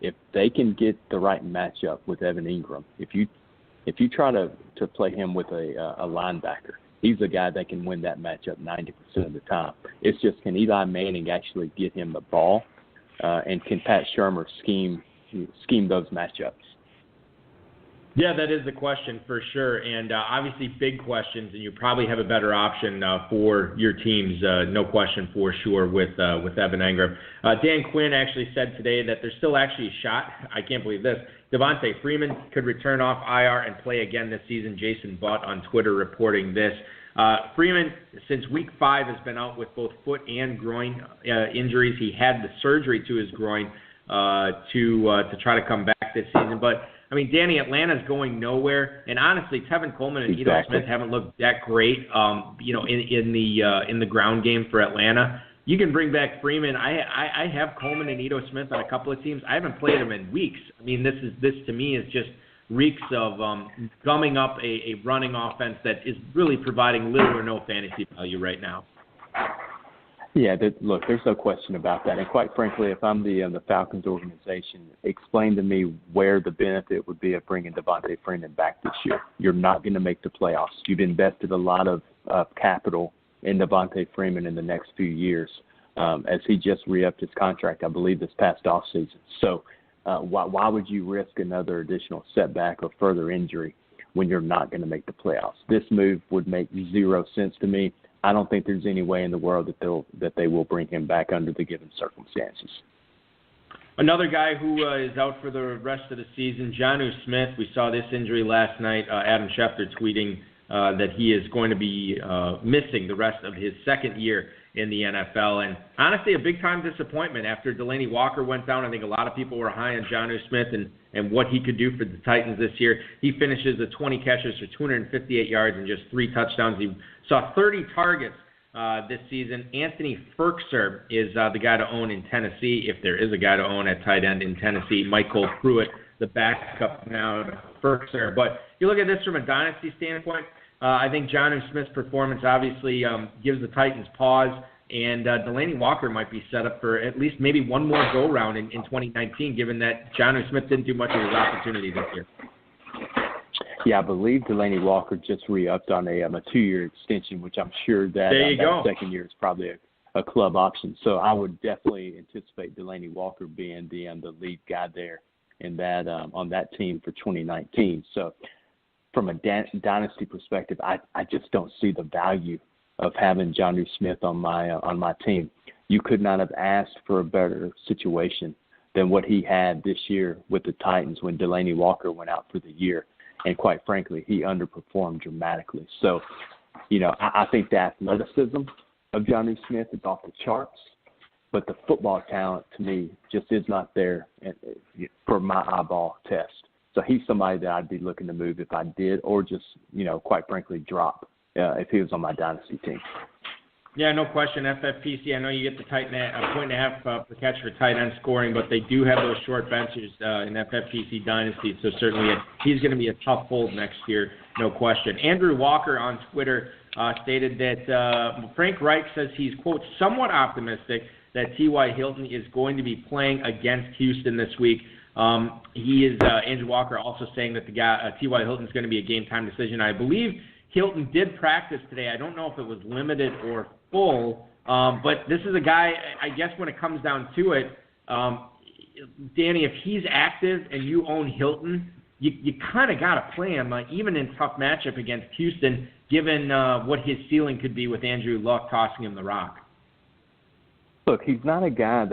if they can get the right matchup with Evan Engram, if you try to play him with a linebacker, he's a guy that can win that matchup 90% of the time. It's just, can Eli Manning actually get him the ball, and can Pat Shurmur scheme those matchups? Yeah, that is the question for sure, and obviously big questions, and you probably have a better option for your teams, no question for sure, with Evan Engram. Dan Quinn actually said today that there's still actually a shot. I can't believe this. Devontae Freeman could return off IR and play again this season. Jason Butt on Twitter reporting this. Freeman, since week 5, has been out with both foot and groin injuries. He had the surgery to his groin to try to come back this season, but I mean, Danny, Atlanta's going nowhere, and honestly, Tevin Coleman and Ito Smith haven't looked that great, in the ground game for Atlanta. You can bring back Freeman. I have Coleman and Ito Smith on a couple of teams. I haven't played them in weeks. I mean, this to me is just reeks of gumming up a running offense that is really providing little or no fantasy value right now. Yeah, look, there's no question about that. And quite frankly, if I'm the Falcons organization, explain to me where the benefit would be of bringing Devontae Freeman back this year. You're not going to make the playoffs. You've invested a lot of capital in Devontae Freeman in the next few years, as he just re-upped his contract, I believe, this past offseason. So why would you risk another additional setback or further injury when you're not going to make the playoffs? This move would make zero sense to me. I don't think there's any way in the world that they will bring him back under the given circumstances. Another guy who is out for the rest of the season, Jonnu Smith. We saw this injury last night. Adam Schefter tweeting that he is going to be missing the rest of his second year in the NFL. And honestly, a big-time disappointment after Delaney Walker went down. I think a lot of people were high on Jonnu Smith and what he could do for the Titans this year. He finishes with 20 catches for 258 yards and just 3 touchdowns. He saw 30 targets this season. Anthony Firkser is the guy to own in Tennessee, if there is a guy to own at tight end in Tennessee. Michael Pruitt, the backup now to Firkser. But you look at this from a dynasty standpoint, I think Jonnu Smith's performance obviously gives the Titans pause, and Delaney Walker might be set up for at least maybe one more go-round in 2019, given that Jonnu Smith didn't do much of his opportunity this year. Yeah, I believe Delaney Walker just re-upped on a 2-year extension, which I'm sure that that second year is probably a club option. So I would definitely anticipate Delaney Walker being the lead guy there in that on that team for 2019. So from a dynasty perspective, I just don't see the value of having Jonnu Smith on my team. You could not have asked for a better situation than what he had this year with the Titans when Delaney Walker went out for the year. And quite frankly, he underperformed dramatically. So, I think the athleticism of Jonnu Smith is off the charts, but the football talent to me just is not there for my eyeball test. So he's somebody that I'd be looking to move if I did, or just, quite frankly, drop if he was on my dynasty team. Yeah, no question. FFPC, I know you get the tight end, a 1.5 per catch for tight end scoring, but they do have those short benches in FFPC Dynasty, so certainly he's going to be a tough hold next year, no question. Andrew Walker on Twitter stated that Frank Reich says he's, quote, somewhat optimistic that T.Y. Hilton is going to be playing against Houston this week. Andrew Walker also saying that the guy T.Y. Hilton is going to be a game-time decision. I believe Hilton did practice today. I don't know if it was limited or full, but this is a guy, I guess when it comes down to it, Danny, if he's active and you own Hilton, you kind of got to play him, even in tough matchup against Houston, given what his ceiling could be with Andrew Luck tossing him the rock. Look, he's not a guy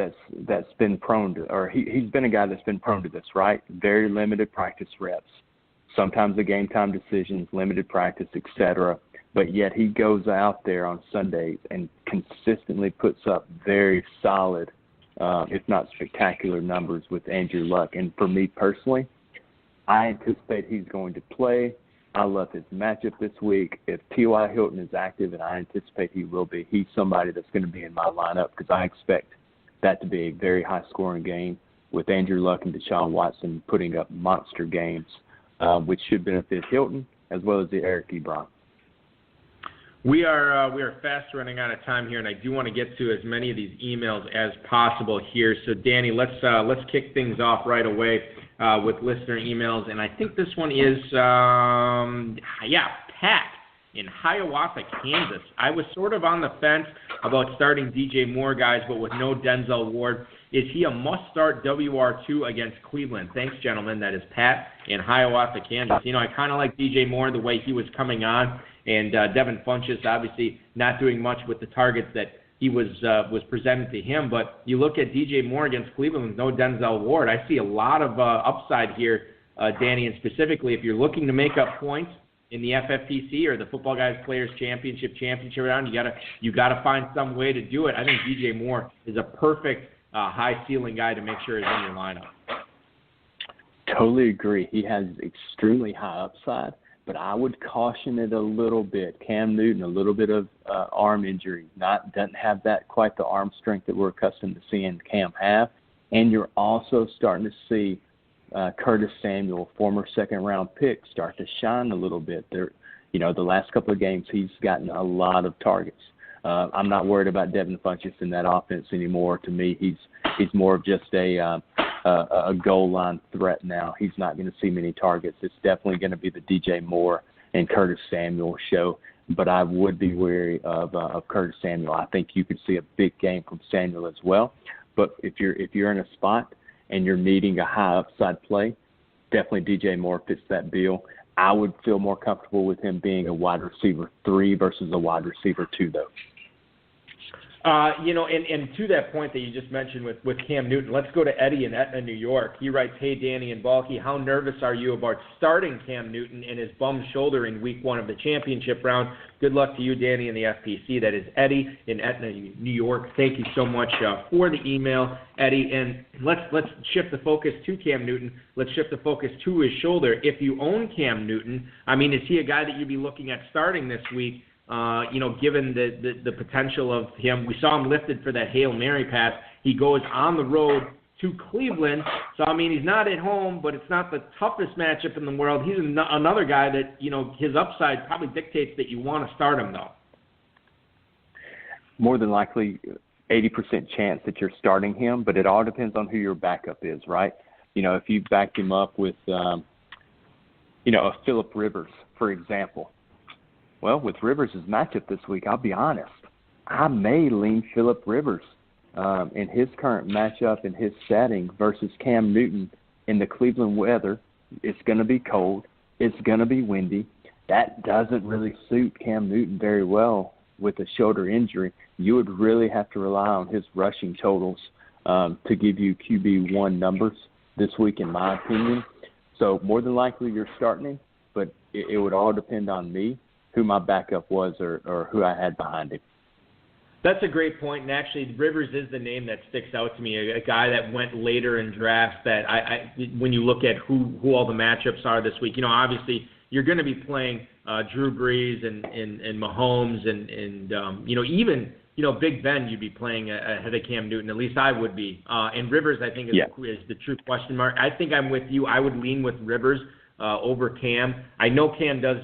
that's been prone to, or he's been a guy that's been prone to this, right? Very limited practice reps. Sometimes the game time decisions, limited practice, etc. But yet he goes out there on Sundays and consistently puts up very solid, if not spectacular numbers with Andrew Luck. And for me personally, I anticipate he's going to play. I love his matchup this week. If T.Y. Hilton is active, and I anticipate he will be, he's somebody that's going to be in my lineup because I expect that to be a very high-scoring game with Andrew Luck and Deshaun Watson putting up monster games, which should benefit Hilton as well as the Eric Ebron. We are fast running out of time here, and I do want to get to as many of these emails as possible here. So, Danny, let's kick things off right away with listener emails, and I think this one is Pat, in Hiawatha, Kansas. I was sort of on the fence about starting DJ Moore, guys, but with no Denzel Ward, is he a must-start WR2 against Cleveland? Thanks, gentlemen. That is Pat in Hiawatha, Kansas. You know, I kind of like DJ Moore the way he was coming on, and Devin Funchess obviously not doing much with the targets that he was presented to him. But you look at DJ Moore against Cleveland with no Denzel Ward, I see a lot of upside here, Danny, and specifically if you're looking to make up points in the FFPC or the Football Guys Players Championship round, you gotta find some way to do it. I think DJ Moore is a perfect high ceiling guy to make sure he's in your lineup. Totally agree. He has extremely high upside, but I would caution it a little bit. Cam Newton, a little bit of arm injury, doesn't have that quite the arm strength that we're accustomed to seeing Cam have, and you're also starting to see Curtis Samuel, former second-round pick, start to shine a little bit. There, you know, the last couple of games he's gotten a lot of targets. I'm not worried about Devin Funchess in that offense anymore. To me, he's more of just a goal line threat now. He's not going to see many targets. It's definitely going to be the DJ Moore and Curtis Samuel show. But I would be wary of Curtis Samuel. I think you could see a big game from Samuel as well. But if you're in a spot and you're needing a high upside play, definitely DJ Moore fits that bill. I would feel more comfortable with him being a wide receiver 3 versus a wide receiver 2, though. You know, and to that point that you just mentioned with Cam Newton, let's go to Eddie in Etna, New York. He writes, "Hey, Danny and Balky, how nervous are you about starting Cam Newton and his bum shoulder in week 1 of the championship round? Good luck to you, Danny, and the FPC." That is Eddie in Etna, New York. Thank you so much for the email, Eddie. And let's shift the focus to Cam Newton. Let's shift the focus to his shoulder. If you own Cam Newton, I mean, is he a guy that you'd be looking at starting this week? You know, given the potential of him, we saw him lifted for that Hail Mary pass. He goes on the road to Cleveland. So, I mean, he's not at home, but it's not the toughest matchup in the world. He's another guy that, you know, his upside probably dictates that you want to start him, though. More than likely, 80% chance that you're starting him, but it all depends on who your backup is, right? You know, if you backed him up with, you know, a Phillip Rivers, for example. Well, with Rivers' matchup this week, I'll be honest, I may lean Phillip Rivers in his current matchup in his setting versus Cam Newton in the Cleveland weather. It's going to be cold. It's going to be windy. That doesn't really suit Cam Newton very well with a shoulder injury. You would really have to rely on his rushing totals to give you QB1 numbers this week, in my opinion. So more than likely you're starting him, but it would all depend on me, who my backup was or who I had behind him. That's a great point, and actually Rivers is the name that sticks out to me, a guy that went later in drafts that I when you look at who all the matchups are this week, you know, obviously you're going to be playing Drew Brees and Mahomes and you know, even, you know, Big Ben you'd be playing ahead of Cam Newton, at least I would be. And Rivers, I think, is the true question mark. I think I'm with you. I would lean with Rivers over Cam. I know Cam does,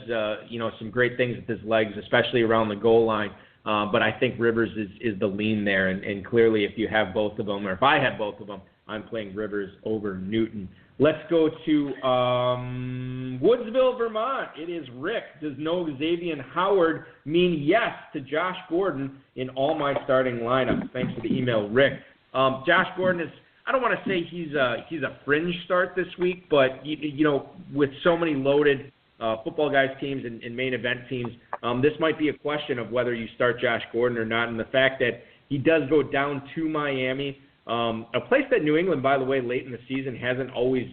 you know, some great things with his legs, especially around the goal line. But I think Rivers is the lean there. And clearly, if you have both of them, or if I had both of them, I'm playing Rivers over Newton. Let's go to Woodsville, Vermont. It is Rick. Does no Xavier Howard mean yes to Josh Gordon in all my starting lineups? Thanks for the email, Rick. Josh Gordon is, I don't want to say he's a fringe start this week, but you know, with so many loaded Football Guys teams and main event teams, this might be a question of whether you start Josh Gordon or not. And the fact that he does go down to Miami, a place that New England, by the way, late in the season hasn't always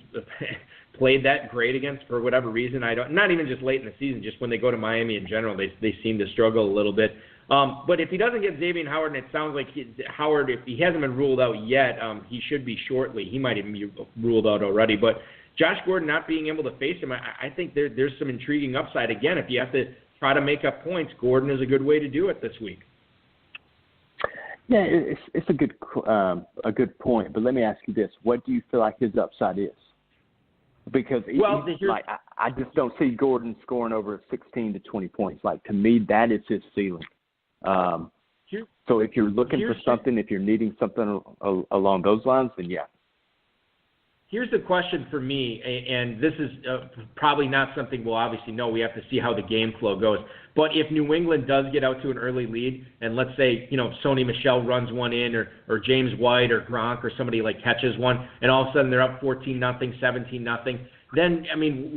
played that great against for whatever reason. Not even just late in the season, just when they go to Miami in general, they seem to struggle a little bit. But if he doesn't get Xavier Howard, and it sounds like Howard, if he hasn't been ruled out yet, he should be shortly. He might even be ruled out already. But Josh Gordon not being able to face him, I think there's some intriguing upside. Again, if you have to try to make up points, Gordon is a good way to do it this week. Yeah, it's a good point. But let me ask you this: what do you feel like his upside is? Because like I just don't see Gordon scoring over 16 to 20 points. Like, to me, that is his ceiling. So if you're looking for something, if you're needing something along those lines, then yeah. Here's the question for me, and this is probably not something we'll obviously know. We have to see how the game flow goes. But if New England does get out to an early lead, and let's say, Sony Michel runs one in, or James White or Gronk or somebody like catches one, and all of a sudden they're up 14-0, 17-0, then,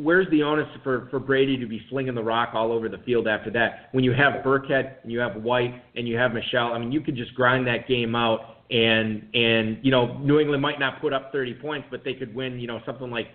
where's the onus for Brady to be slinging the rock all over the field after that? When you have Burkhead, and you have White, and you have Michel, you could just grind that game out, and New England might not put up 30 points, but they could win, something like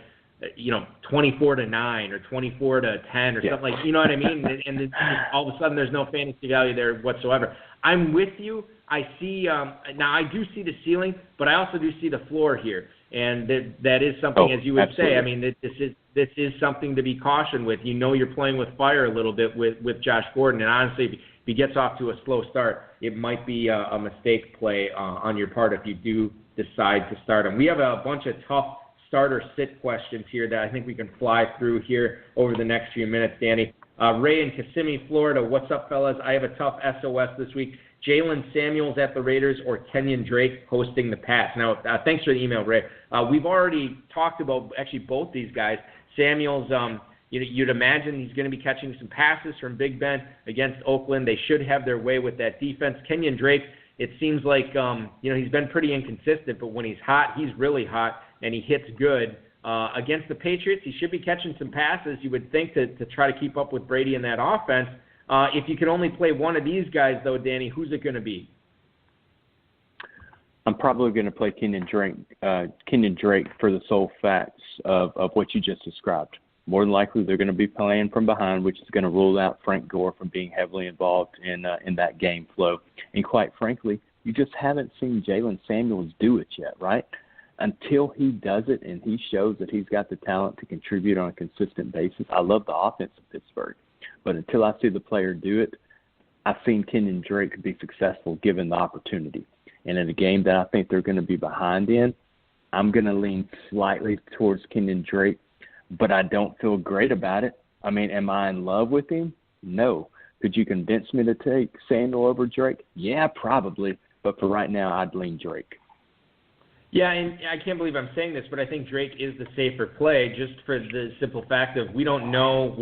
24-9 or 24-10 or something like, you know what I mean? And then all of a sudden there's no fantasy value there whatsoever. I'm with you. I see, now I do see the ceiling, but I also do see the floor here. And that is something, as you would absolutely. say, this is something to be cautioned with. You're playing with fire a little bit with Josh Gordon. And honestly, if he gets off to a slow start, it might be a mistake play on your part if you do decide to start him. We have a bunch of tough starter sit questions here that I think we can fly through here over the next few minutes, Danny. Ray in Kissimmee, Florida. What's up, fellas? I have a tough SOS this week. Jalen Samuels at the Raiders or Kenyon Drake hosting the Pats. Now, thanks for the email, Ray. We've already talked about actually both these guys. Samuels, you'd imagine he's going to be catching some passes from Big Ben against Oakland. They should have their way with that defense. Kenyon Drake, it seems like he's been pretty inconsistent, but when he's hot, he's really hot, and he hits good. Against the Patriots, he should be catching some passes, you would think, to try to keep up with Brady in that offense. If you can only play one of these guys, though, Danny, who's it going to be? I'm probably going to play Kenyon Drake for the sole facts of what you just described. More than likely, they're going to be playing from behind, which is going to rule out Frank Gore from being heavily involved in that game flow. And quite frankly, you just haven't seen Jalen Samuels do it yet, right? Until he does it and he shows that he's got the talent to contribute on a consistent basis. I love the offense of Pittsburgh. But until I see the player do it, I've seen Kenyon Drake be successful given the opportunity. And in a game that I think they're going to be behind in, I'm going to lean slightly towards Kenyon Drake, but I don't feel great about it. Am I in love with him? No. Could you convince me to take Samuel over Drake? Yeah, probably. But for right now, I'd lean Drake. Yeah, and I can't believe I'm saying this, but I think Drake is the safer play just for the simple fact of we don't know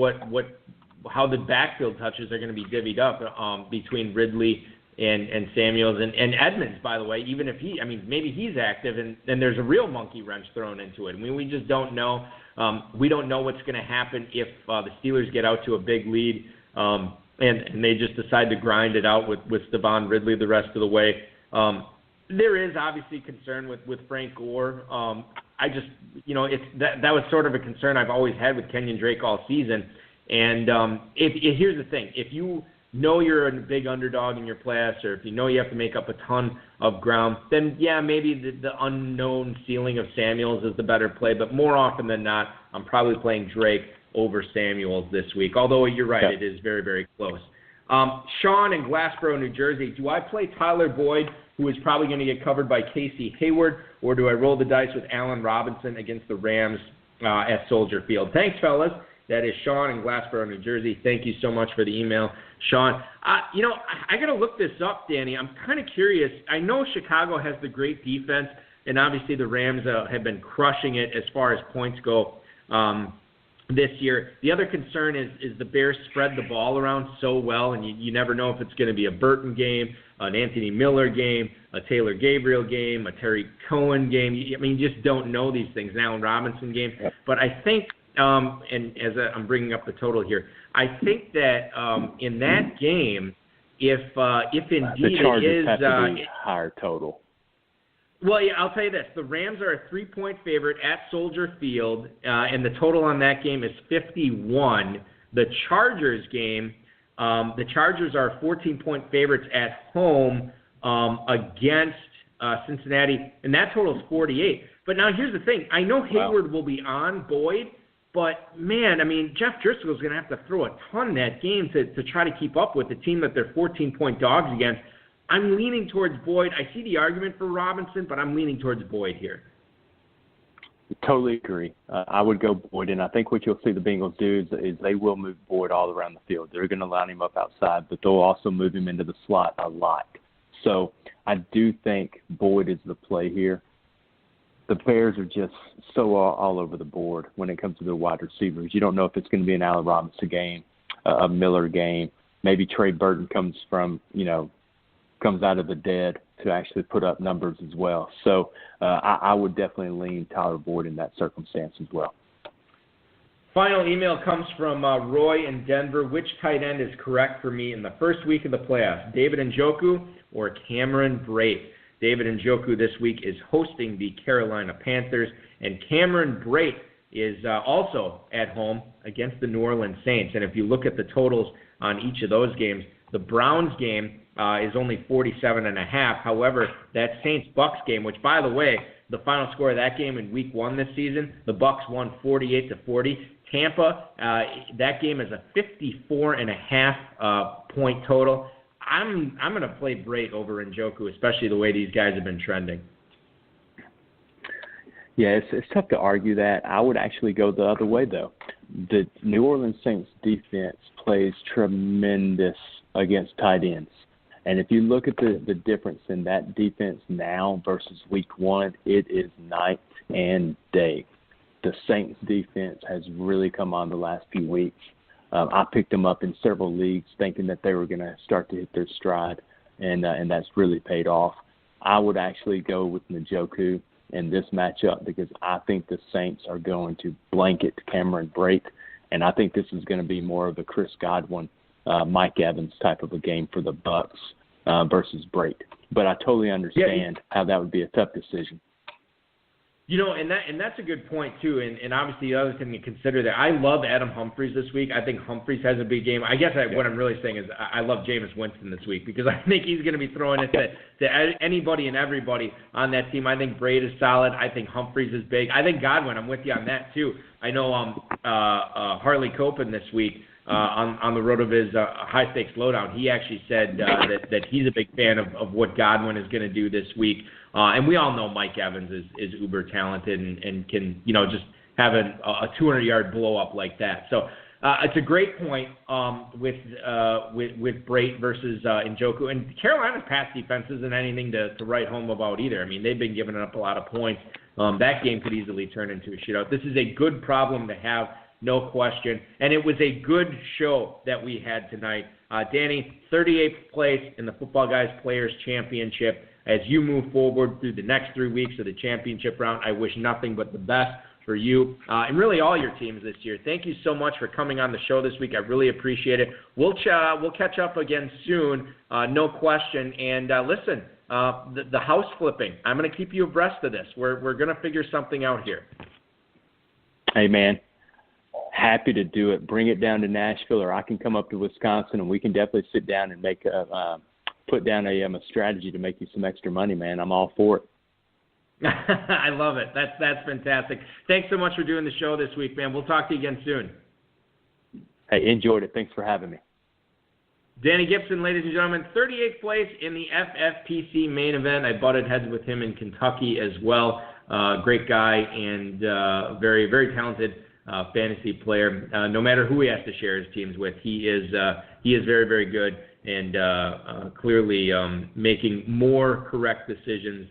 how the backfield touches are going to be divvied up between Ridley and Samuels and Edmonds, by the way, even if maybe he's active and there's a real monkey wrench thrown into it. We just don't know. We don't know what's going to happen if the Steelers get out to a big lead and they just decide to grind it out with Stevan Ridley the rest of the way. There is obviously concern with Frank Gore. I just, that was sort of a concern I've always had with Kenyon Drake all season. And here's the thing. If you know you're a big underdog in your playoffs, or if you know you have to make up a ton of ground, then, yeah, maybe the unknown ceiling of Samuels is the better play. But more often than not, I'm probably playing Drake over Samuels this week. Although you're right, It is very, very close. Sean in Glassboro, New Jersey. Do I play Tyler Boyd, who is probably going to get covered by Casey Hayward, or do I roll the dice with Allen Robinson against the Rams at Soldier Field? Thanks, fellas. That is Sean in Glassboro, New Jersey. Thank you so much for the email, Sean. I got to look this up, Danny. I'm kind of curious. I know Chicago has the great defense, and obviously the Rams have been crushing it as far as points go this year. The other concern is the Bears spread the ball around so well, and you never know if it's going to be a Burton game, an Anthony Miller game, a Taylor Gabriel game, a Terry Cohen game. You just don't know these things. Now in Robinson game. Yep. But I think and as I'm bringing up the total here, I think that in that game, if indeed the Chargers it is have to be higher total. Well, yeah, I'll tell you this: the Rams are a 3-point favorite at Soldier Field, and the total on that game is 51. The Chargers game, the Chargers are 14-point favorites at home against Cincinnati, and that total is 48. But now here's the thing: I know Hayward will be on Boyd. But, man, Jeff Driscoll is going to have to throw a ton that game to try to keep up with the team that they're 14-point dogs against. I'm leaning towards Boyd. I see the argument for Robinson, but I'm leaning towards Boyd here. Totally agree. I would go Boyd, and I think what you'll see the Bengals do is they will move Boyd all around the field. They're going to line him up outside, but they'll also move him into the slot a lot. So I do think Boyd is the play here. The Bears are just so all over the board when it comes to their wide receivers. You don't know if it's going to be an Allen Robinson game, a Miller game, maybe Trey Burton comes out of the dead to actually put up numbers as well. So I would definitely lean Tyler Boyd in that circumstance as well. Final email comes from Roy in Denver. Which tight end is correct for me in the first week of the playoffs, David Njoku or Cameron Brate? David Njoku this week is hosting the Carolina Panthers, and Cameron Brate is also at home against the New Orleans Saints. And if you look at the totals on each of those games, the Browns game is only 47.5. However, that Saints-Bucks game, which, by the way, the final score of that game in Week 1 this season, the Bucks won 48-40. Tampa, that game is a 54.5 point total. I'm going to play Brate over Njoku, especially the way these guys have been trending. Yeah, it's tough to argue that. I would actually go the other way, though. The New Orleans Saints defense plays tremendous against tight ends. And if you look at the difference in that defense now versus Week 1, it is night and day. The Saints defense has really come on the last few weeks. I picked them up in several leagues thinking that they were going to start to hit their stride, and that's really paid off. I would actually go with Njoku in this matchup because I think the Saints are going to blanket Cameron Brate, and I think this is going to be more of a Chris Godwin, Mike Evans type of a game for the Bucks versus Brate. But I totally understand how that would be a tough decision. You know, and that's a good point, too. And obviously, the other thing to consider there, I love Adam Humphries this week. I think Humphries has a big game. I guess what I'm really saying is I love Jameis Winston this week because I think he's going to be throwing it to anybody and everybody on that team. I think Brate is solid. I think Humphries is big. I think Godwin, I'm with you on that, too. I know Harley Copen this week on the RotoViz High Stakes Lowdown, he actually said that he's a big fan of what Godwin is going to do this week. And we all know Mike Evans is uber talented and can, just have a 200-yard blow-up like that. So it's a great point with Brate versus Njoku. And Carolina's pass defense isn't anything to write home about either. I mean, they've been giving up a lot of points. That game could easily turn into a shootout. This is a good problem to have, no question. And it was a good show that we had tonight. Danny, 38th place in the Football Guys Players Championship. As you move forward through the next 3 weeks of the championship round, I wish nothing but the best for you and really all your teams this year. Thank you so much for coming on the show this week. I really appreciate it. We'll catch up again soon, no question. And listen, the house flipping, I'm going to keep you abreast of this. We're going to figure something out here. Hey, man. Happy to do it. Bring it down to Nashville, or I can come up to Wisconsin, and we can definitely sit down and put down a strategy to make you some extra money, man. I'm all for it. I love it. That's fantastic. Thanks so much for doing the show this week, man. We'll talk to you again soon. Hey, enjoyed it. Thanks for having me. Danny Gipson, ladies and gentlemen, 38th place in the FFPC main event. I butted heads with him in Kentucky as well. Great guy and very, very talented fantasy player. No matter who he has to share his teams with, he is very, very good and clearly making more correct decisions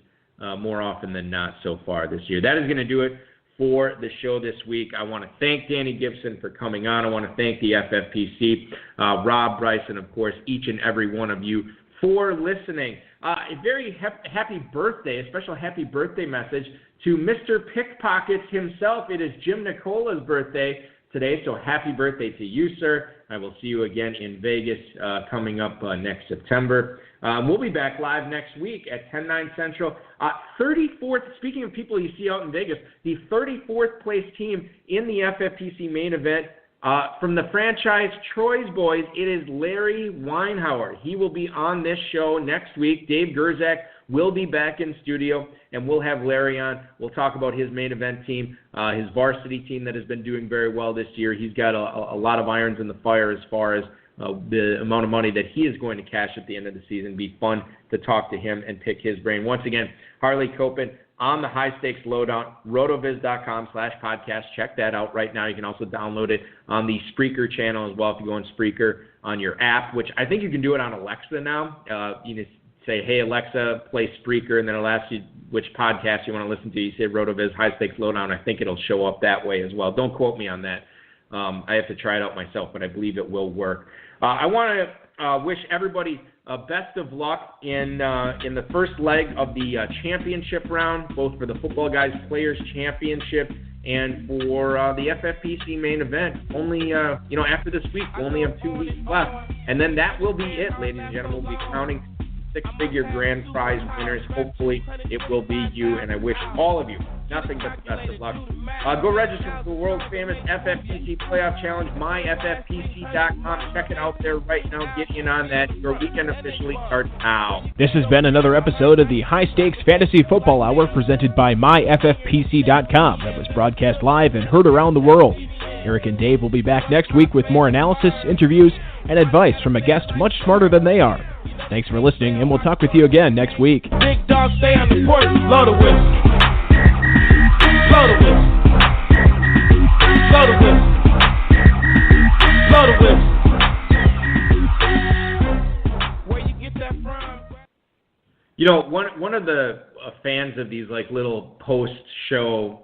more often than not so far this year. That is going to do it for the show this week. I want to thank Danny Gipson for coming on. I want to thank the FFPC, Rob, Bryce, and of course each and every one of you for listening. A very happy birthday, a special happy birthday message to Mr. Pickpockets himself. It is Jim Nicola's birthday today, so happy birthday to you, sir. I will see you again in Vegas coming up next September. We'll be back live next week at 10/9 Central. 34th, speaking of people you see out in Vegas, the 34th place team in the FFPC main event from the franchise Troy's Boys, it is Larry Weinhauer. He will be on this show next week. Dave Gerzak will be back in studio, and we'll have Larry on. We'll talk about his main event team, his varsity team that has been doing very well this year. He's got a lot of irons in the fire as far as the amount of money that he is going to cash at the end of the season. Be fun to talk to him and pick his brain. Once again, Harley Copen on the High Stakes Lowdown, rotoviz.com/podcast. Check that out right now. You can also download it on the Spreaker channel as well if you go on Spreaker on your app, which I think you can do it on Alexa now. You just say, hey, Alexa, play Spreaker, and then it'll ask you which podcast you want to listen to. You say RotoViz High Stakes Lowdown. I think it'll show up that way as well. Don't quote me on that. I have to try it out myself, but I believe it will work. I want to wish everybody best of luck in the first leg of the championship round, both for the Football Guys Players Championship and for the FFPC main event. Only, after this week, we'll only have 2 weeks left. And then that will be it, ladies and gentlemen. We'll be counting 6-figure grand prize winners. Hopefully it will be you, and I wish all of you nothing but the best of luck. Go register for the world famous FFPC Playoff Challenge, myffpc.com. Check it out there right now. Get in on that. Your weekend officially starts now. This has been another episode of the High Stakes Fantasy Football Hour presented by myffpc.com that was broadcast live and heard around the world. Eric and Dave will be back next week with more analysis, interviews, and advice from a guest much smarter than they are. Thanks for listening, and we'll talk with you again next week. Big dog stay on the porch, blow the whistle. Blow the whistle. Blow the whistle. Blow the whistle. Where you get that from? One of the fans of these little post-show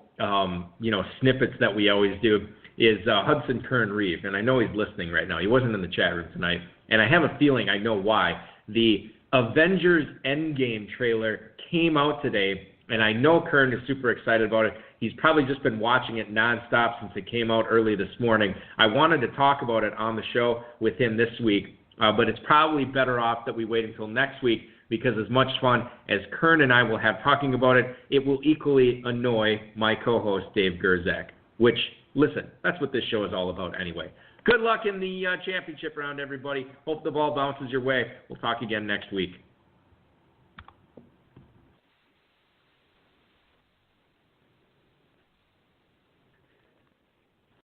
snippets that we always do is Hudson Kern-Reeve, and I know he's listening right now. He wasn't in the chat room tonight, and I have a feeling I know why. The Avengers Endgame trailer came out today, and I know Kern is super excited about it. He's probably just been watching it nonstop since it came out early this morning. I wanted to talk about it on the show with him this week, but it's probably better off that we wait until next week, because as much fun as Kern and I will have talking about it, it will equally annoy my co-host, Dave Gerzak, which, listen, that's what this show is all about anyway. Good luck in the championship round, everybody. Hope the ball bounces your way. We'll talk again next week.